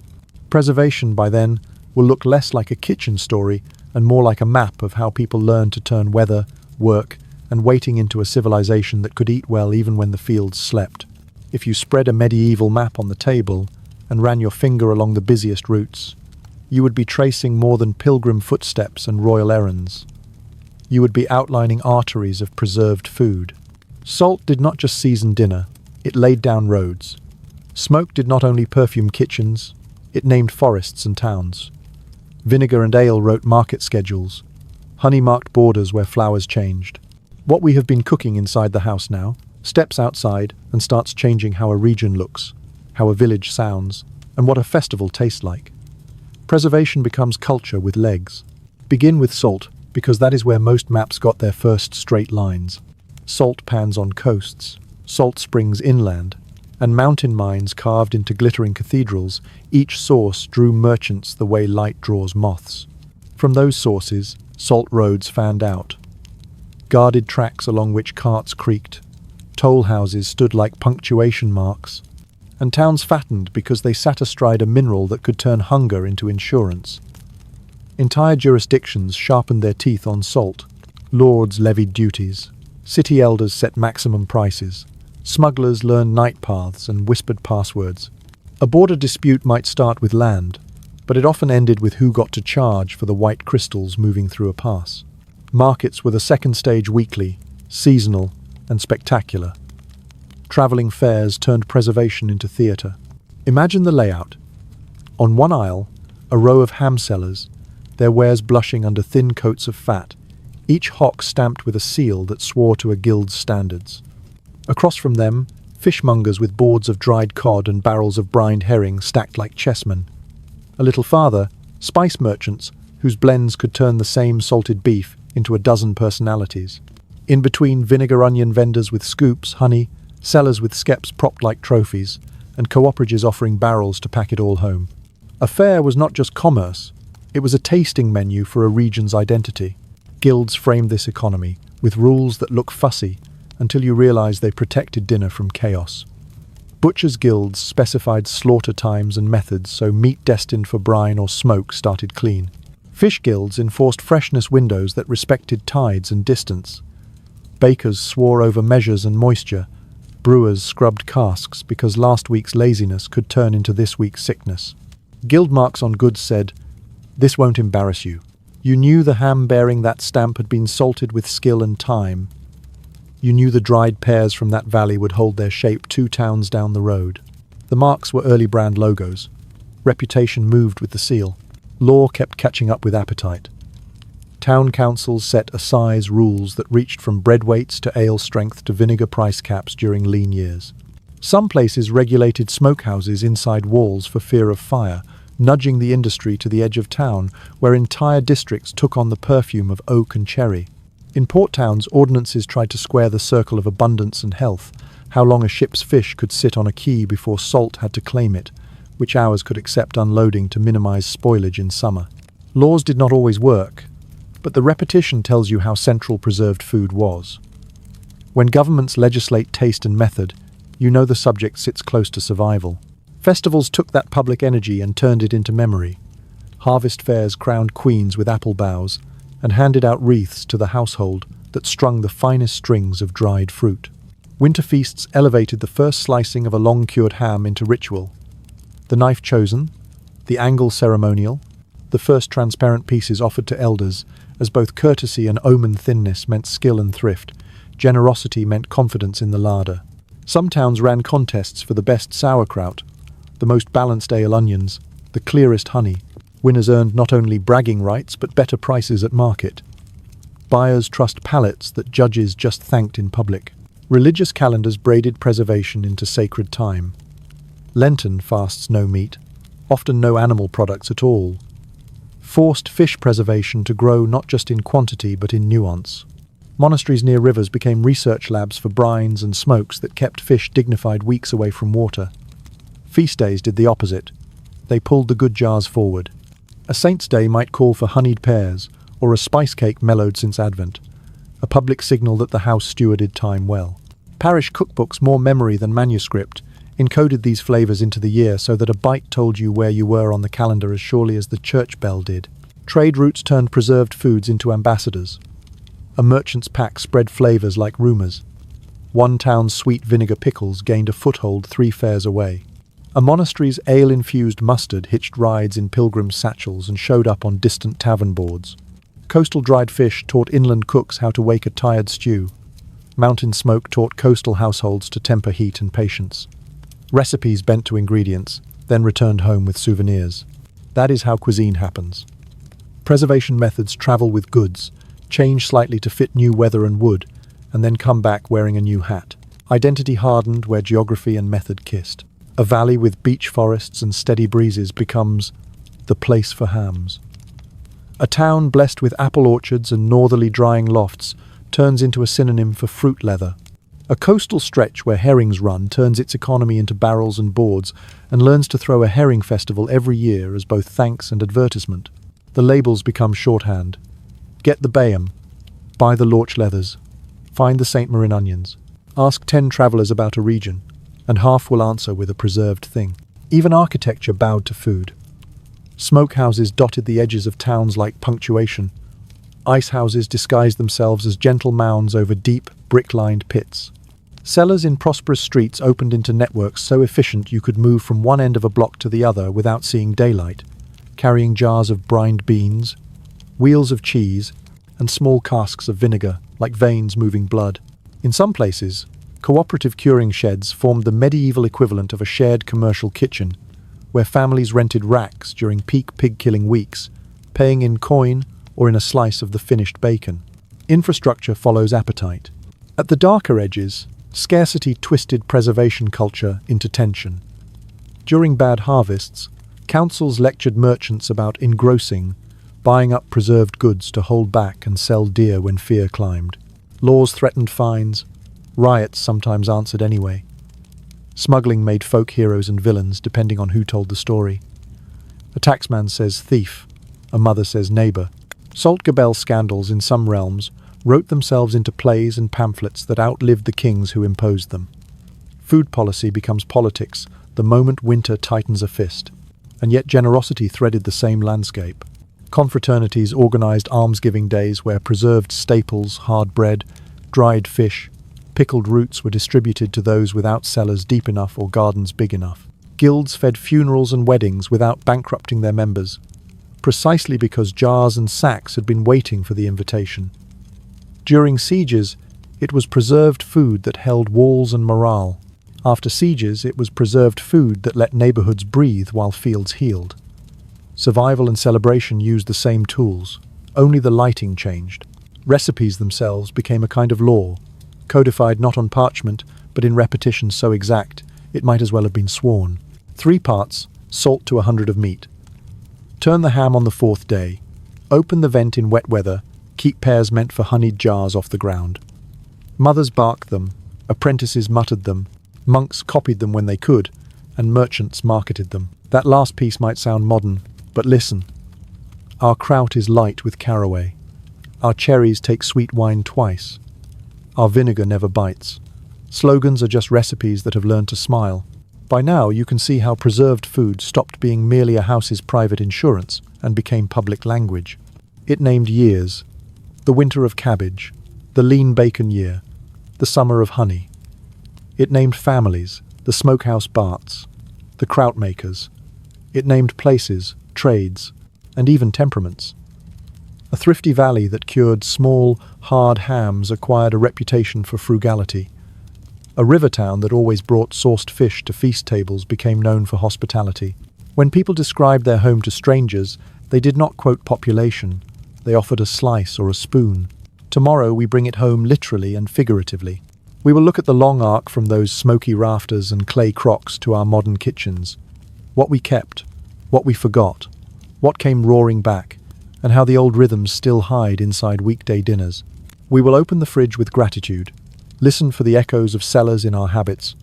Preservation, by then, will look less like a kitchen story and more like a map of how people learned to turn weather, work, and waiting into a civilization that could eat well even when the fields slept. If you spread a medieval map on the table and ran your finger along the busiest routes, you would be tracing more than pilgrim footsteps and royal errands. You would be outlining arteries of preserved food. Salt did not just season dinner, it laid down roads. Smoke did not only perfume kitchens, it named forests and towns. Vinegar and ale wrote market schedules. Honey marked borders where flowers changed. What we have been cooking inside the house now steps outside and starts changing how a region looks, how a village sounds, and what a festival tastes like. Preservation becomes culture with legs. Begin with salt, because that is where most maps got their first straight lines. Salt pans on coasts, salt springs inland, and mountain mines carved into glittering cathedrals. Each source drew merchants the way light draws moths. From those sources, salt roads fanned out. Guarded tracks along which carts creaked. Toll houses stood like punctuation marks. And towns fattened because they sat astride a mineral that could turn hunger into insurance. Entire jurisdictions sharpened their teeth on salt. Lords levied duties. City elders set maximum prices. Smugglers learned night paths and whispered passwords. A border dispute might start with land, but it often ended with who got to charge for the white crystals moving through a pass. Markets were the second stage weekly, seasonal, and spectacular. Travelling fairs turned preservation into theatre. Imagine the layout. On one aisle, a row of ham sellers, their wares blushing under thin coats of fat, each hock stamped with a seal that swore to a guild's standards. Across from them, fishmongers with boards of dried cod and barrels of brined herring stacked like chessmen. A little farther, spice merchants, whose blends could turn the same salted beef into a dozen personalities. In between, vinegar onion vendors with scoops, honey, sellers with skeps propped like trophies, and cooperatives offering barrels to pack it all home. A fair was not just commerce, it was a tasting menu for a region's identity. Guilds framed this economy, with rules that look fussy, until you realize they protected dinner from chaos. Butchers' guilds specified slaughter times and methods so meat destined for brine or smoke started clean. Fish guilds enforced freshness windows that respected tides and distance. Bakers swore over measures and moisture. Brewers scrubbed casks because last week's laziness could turn into this week's sickness. Guild marks on goods said, "This won't embarrass you." You knew the ham bearing that stamp had been salted with skill and time. You knew the dried pears from that valley would hold their shape 2 towns down the road. The marks were early brand logos. Reputation moved with the seal. Law kept catching up with appetite. Town councils set assize rules that reached from bread weights to ale strength to vinegar price caps during lean years. Some places regulated smokehouses inside walls for fear of fire, nudging the industry to the edge of town, where entire districts took on the perfume of oak and cherry. In port towns, ordinances tried to square the circle of abundance and health, how long a ship's fish could sit on a quay before salt had to claim it, which hours could accept unloading to minimize spoilage in summer. Laws did not always work, but the repetition tells you how central preserved food was. When governments legislate taste and method, you know the subject sits close to survival. Festivals took that public energy and turned it into memory. Harvest fairs crowned queens with apple boughs and handed out wreaths to the household that strung the finest strings of dried fruit. Winter feasts elevated the first slicing of a long-cured ham into ritual. The knife chosen, the angle ceremonial, the first transparent pieces offered to elders, as both courtesy and omen thinness meant skill and thrift. Generosity meant confidence in the larder. Some towns ran contests for the best sauerkraut, the most balanced ale onions, the clearest honey. Winners earned not only bragging rights but better prices at market. Buyers trust palates that judges just thanked in public. Religious calendars braided preservation into sacred time. Lenten fasts no meat, often no animal products at all. Forced fish preservation to grow not just in quantity but in nuance. Monasteries near rivers became research labs for brines and smokes that kept fish dignified weeks away from water. Feast days did the opposite. They pulled the good jars forward. A saint's day might call for honeyed pears, or a spice cake mellowed since Advent, a public signal that the house stewarded time well. Parish cookbooks, more memory than manuscript, encoded these flavors into the year so that a bite told you where you were on the calendar as surely as the church bell did. Trade routes turned preserved foods into ambassadors. A merchant's pack spread flavors like rumors. One town's sweet vinegar pickles gained a foothold 3 fairs away. A monastery's ale-infused mustard hitched rides in pilgrims' satchels and showed up on distant tavern boards. Coastal dried fish taught inland cooks how to wake a tired stew. Mountain smoke taught coastal households to temper heat and patience. Recipes bent to ingredients, then returned home with souvenirs. That is how cuisine happens. Preservation methods travel with goods, change slightly to fit new weather and wood, and then come back wearing a new hat. Identity hardened where geography and method kissed. A valley with beech forests and steady breezes becomes the place for hams. A town blessed with apple orchards and northerly drying lofts turns into a synonym for fruit leather. A coastal stretch where herrings run turns its economy into barrels and boards and learns to throw a herring festival every year as both thanks and advertisement. The labels become shorthand. Get the bayam, buy the Lorch leathers, find the St. Marin onions. Ask 10 travelers about a region, and half will answer with a preserved thing. Even architecture bowed to food. Smokehouses dotted the edges of towns like punctuation. Icehouses disguised themselves as gentle mounds over deep, brick-lined pits. Cellars in prosperous streets opened into networks so efficient you could move from one end of a block to the other without seeing daylight, carrying jars of brined beans, wheels of cheese, and small casks of vinegar, like veins moving blood. In some places, cooperative curing sheds formed the medieval equivalent of a shared commercial kitchen, where families rented racks during peak pig-killing weeks, paying in coin or in a slice of the finished bacon. Infrastructure follows appetite. At the darker edges, scarcity twisted preservation culture into tension. During bad harvests, councils lectured merchants about engrossing, buying up preserved goods to hold back and sell dear when fear climbed. Laws threatened fines. Riots sometimes answered anyway. Smuggling made folk heroes and villains depending on who told the story. A taxman says thief, a mother says neighbour. Salt gabelle scandals in some realms wrote themselves into plays and pamphlets that outlived the kings who imposed them. Food policy becomes politics the moment winter tightens a fist, and yet generosity threaded the same landscape. Confraternities organised almsgiving days where preserved staples, hard bread, dried fish, pickled roots were distributed to those without cellars deep enough or gardens big enough. Guilds fed funerals and weddings without bankrupting their members, precisely because jars and sacks had been waiting for the invitation. During sieges, it was preserved food that held walls and morale. After sieges, it was preserved food that let neighbourhoods breathe while fields healed. Survival and celebration used the same tools, only the lighting changed. Recipes themselves became a kind of law, codified not on parchment, but in repetition so exact it might as well have been sworn. 3 parts, salt to 100 of meat. Turn the ham on the 4th day. Open the vent in wet weather, keep pears meant for honeyed jars off the ground. Mothers barked them, apprentices muttered them, monks copied them when they could, and merchants marketed them. That last piece might sound modern, but listen. Our kraut is light with caraway. Our cherries take sweet wine twice. Our vinegar never bites. Slogans are just recipes that have learned to smile. By now you can see how preserved food stopped being merely a house's private insurance and became public language. It named years. The winter of cabbage, the lean bacon year, the summer of honey. It named families, the smokehouse Barts, the kraut makers. It named places, trades, and even temperaments. A thrifty valley that cured small, hard hams acquired a reputation for frugality. A river town that always brought sourced fish to feast tables became known for hospitality. When people described their home to strangers, they did not quote population. They offered a slice or a spoon. Tomorrow we bring it home literally and figuratively. We will look at the long arc from those smoky rafters and clay crocks to our modern kitchens. What we kept, what we forgot, what came roaring back, and how the old rhythms still hide inside weekday dinners. We will open the fridge with gratitude, listen for the echoes of cellars in our habits,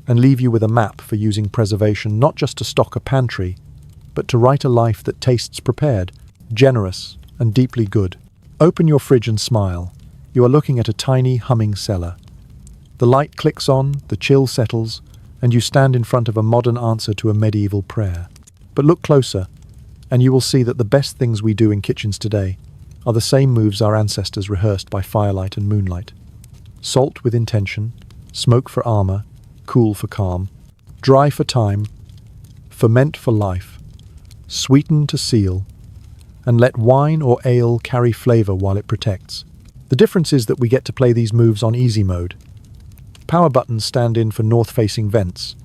and leave you with a map for using preservation not just to stock a pantry, but to write a life that tastes prepared, generous, and deeply good. Open your fridge and smile. You are looking at a tiny, humming cellar. The light clicks on, the chill settles, and you stand in front of a modern answer to a medieval prayer. But look closer, and you will see that the best things we do in kitchens today are the same moves our ancestors rehearsed by firelight and moonlight. Salt with intention, smoke for armor, cool for calm, dry for time, ferment for life, sweeten to seal, and let wine or ale carry flavor while it protects. The difference is that we get to play these moves on easy mode. Power buttons stand in for north-facing vents.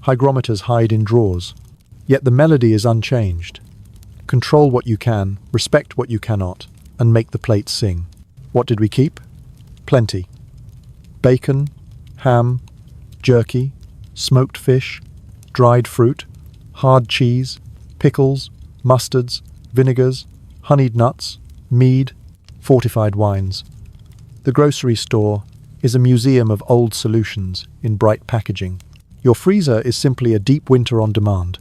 Hygrometers hide in drawers. Yet the melody is unchanged. Control what you can, respect what you cannot, and make the plate sing. What did we keep? Plenty. Bacon, ham, jerky, smoked fish, dried fruit, hard cheese, pickles, mustards, vinegars, honeyed nuts, mead, fortified wines. The grocery store is a museum of old solutions in bright packaging. Your freezer is simply a deep winter on demand.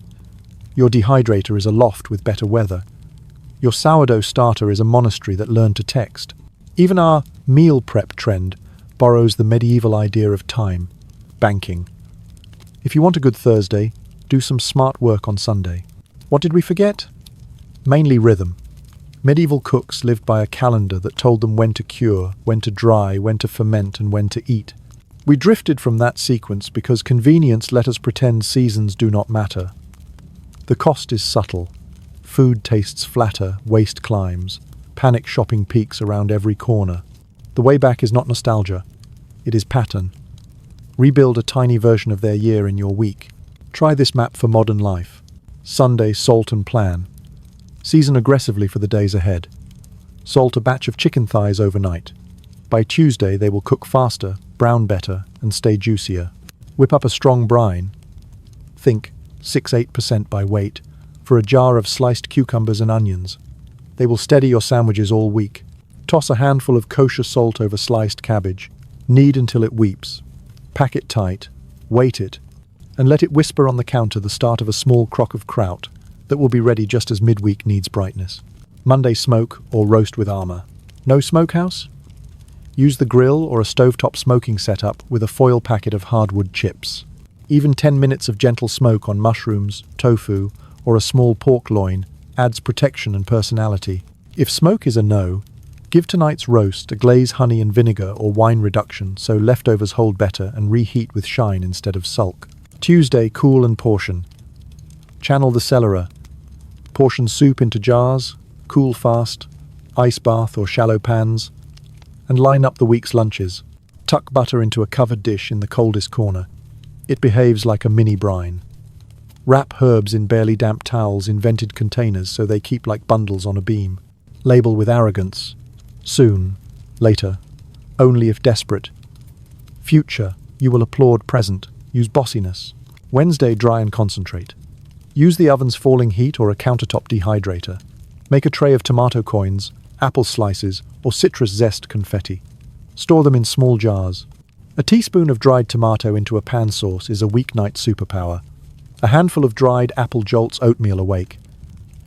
Your dehydrator is a loft with better weather. Your sourdough starter is a monastery that learned to text. Even our meal prep trend borrows the medieval idea of time, banking. If you want a good Thursday, do some smart work on Sunday. What did we forget? Mainly rhythm. Medieval cooks lived by a calendar that told them when to cure, when to dry, when to ferment, and when to eat. We drifted from that sequence because convenience let us pretend seasons do not matter. The cost is subtle. Food tastes flatter, waste climbs, panic shopping peaks around every corner. The way back is not nostalgia. It is pattern. Rebuild a tiny version of their year in your week. Try this map for modern life. Sunday, salt and plan. Season aggressively for the days ahead. Salt a batch of chicken thighs overnight. By Tuesday, they will cook faster, brown better, and stay juicier. Whip up a strong brine. Think 6–8% by weight for a jar of sliced cucumbers and onions. They will steady your sandwiches all week. Toss a handful of kosher salt over sliced cabbage. Knead until it weeps. Pack it tight. Weight it. and let it whisper on the counter the start of a small crock of kraut that will be ready just as midweek needs brightness. Monday smoke or roast with armor. No smokehouse? Use the grill or a stovetop smoking setup with a foil packet of hardwood chips. Even 10 minutes of gentle smoke on mushrooms, tofu, or a small pork loin adds protection and personality. If smoke is a no, give tonight's roast a glaze, honey and vinegar or wine reduction so leftovers hold better and reheat with shine instead of sulk. Tuesday, cool and portion. Channel the cellarer. Portion soup into jars, cool fast, ice bath or shallow pans, and line up the week's lunches. Tuck butter into a covered dish in the coldest corner. It behaves like a mini brine. Wrap herbs in barely damp towels in vented containers so they keep like bundles on a beam. Label with arrogance. Soon. Later. Only if desperate. Future. You will applaud present. Use bossiness. Wednesday, dry and concentrate. Use the oven's falling heat or a countertop dehydrator. Make a tray of tomato coins, apple slices, or citrus zest confetti. Store them in small jars. A teaspoon of dried tomato into a pan sauce is a weeknight superpower. A handful of dried apple jolts oatmeal awake.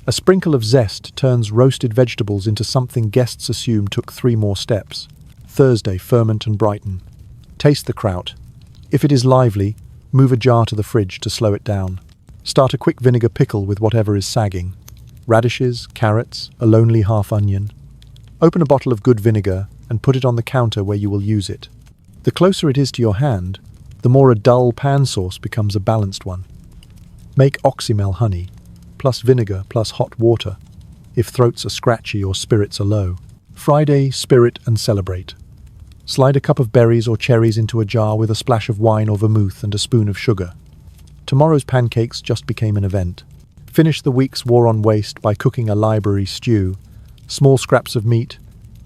A sprinkle of zest turns roasted vegetables into something guests assume took 3 more steps. Thursday, ferment and brighten. Taste the kraut. If it is lively, move a jar to the fridge to slow it down. Start a quick vinegar pickle with whatever is sagging. Radishes, carrots, a lonely half onion. Open a bottle of good vinegar and put it on the counter where you will use it. The closer it is to your hand, the more a dull pan sauce becomes a balanced one. Make oxymel honey, plus vinegar plus hot water, if throats are scratchy or spirits are low. Friday, spirit and celebrate. Slide a cup of berries or cherries into a jar with a splash of wine or vermouth and a spoon of sugar. Tomorrow's pancakes just became an event. Finish the week's war on waste by cooking a library stew. Small scraps of meat,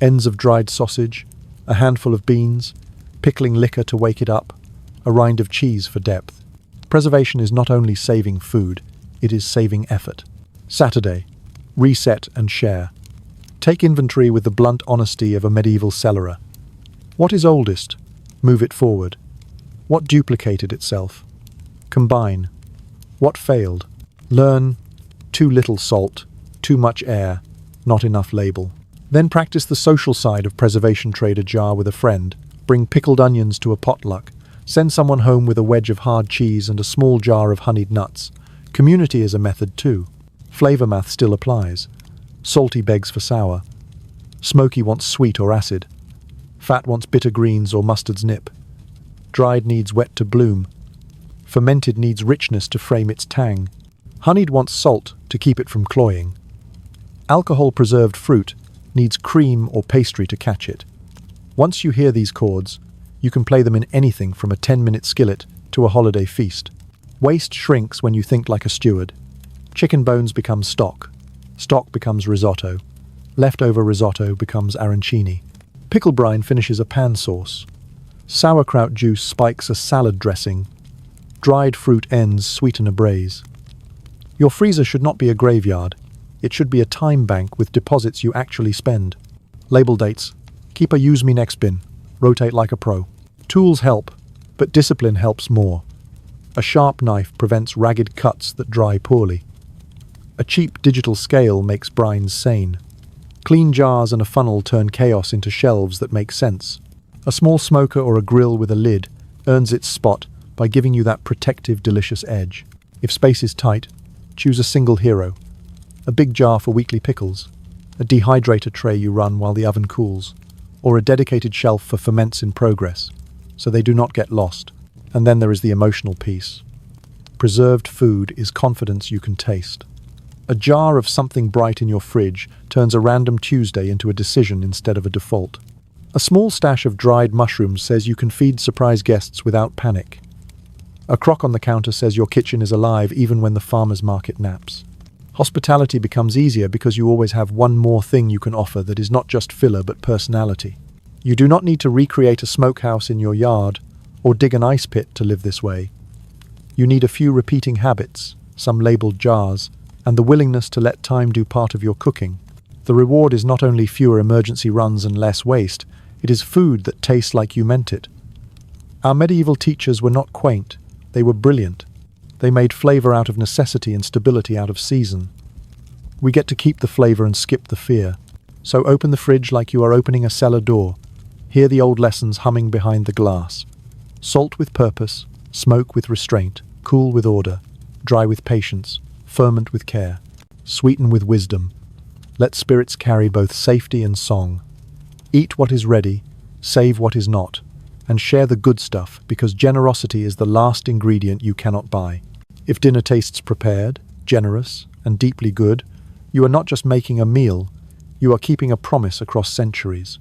ends of dried sausage, a handful of beans, pickling liquor to wake it up, a rind of cheese for depth. Preservation is not only saving food, it is saving effort. Saturday, reset and share. Take inventory with the blunt honesty of a medieval cellarer. What is oldest? Move it forward. What duplicated itself? Combine. What failed? Learn. Too little salt, too much air, not enough label. Then practice the social side of preservation. Trade a jar with a friend. Bring pickled onions to a potluck. Send someone home with a wedge of hard cheese and a small jar of honeyed nuts. Community is a method too. Flavor math still applies. Salty begs for sour. Smoky wants sweet or acid. Fat wants bitter greens or mustard's nip. Dried needs wet to bloom. Fermented needs richness to frame its tang. Honeyed wants salt to keep it from cloying. Alcohol-preserved fruit needs cream or pastry to catch it. Once you hear these chords, you can play them in anything from a 10-minute skillet to a holiday feast. Waste shrinks when you think like a steward. Chicken bones become stock. Stock becomes risotto. Leftover risotto becomes arancini. Pickle brine finishes a pan sauce. Sauerkraut juice spikes a salad dressing. Dried fruit ends sweeten a braise. Your freezer should not be a graveyard. It should be a time bank with deposits you actually spend. Label dates. Keep a use me next bin. Rotate like a pro. Tools help, but discipline helps more. A sharp knife prevents ragged cuts that dry poorly. A cheap digital scale makes brines sane. Clean jars and a funnel turn chaos into shelves that make sense. A small smoker or a grill with a lid earns its spot by giving you that protective, delicious edge. If space is tight, choose a single hero. A big jar for weekly pickles, a dehydrator tray you run while the oven cools, or a dedicated shelf for ferments in progress, so they do not get lost. And then there is the emotional piece. Preserved food is confidence you can taste. A jar of something bright in your fridge turns a random Tuesday into a decision instead of a default. A small stash of dried mushrooms says you can feed surprise guests without panic. A crock on the counter says your kitchen is alive even when the farmer's market naps. Hospitality becomes easier because you always have one more thing you can offer that is not just filler but personality. You do not need to recreate a smokehouse in your yard or dig an ice pit to live this way. You need a few repeating habits, some labeled jars, and the willingness to let time do part of your cooking. The reward is not only fewer emergency runs and less waste, it is food that tastes like you meant it. Our medieval teachers were not quaint, they were brilliant. They made flavor out of necessity and stability out of season. We get to keep the flavor and skip the fear. So open the fridge like you are opening a cellar door. Hear the old lessons humming behind the glass. Salt with purpose, smoke with restraint, cool with order, dry with patience, ferment with care, sweeten with wisdom. Let spirits carry both safety and song. Eat what is ready, save what is not, and share the good stuff, because generosity is the last ingredient you cannot buy. If dinner tastes prepared, generous, and deeply good, you are not just making a meal, you are keeping a promise across centuries.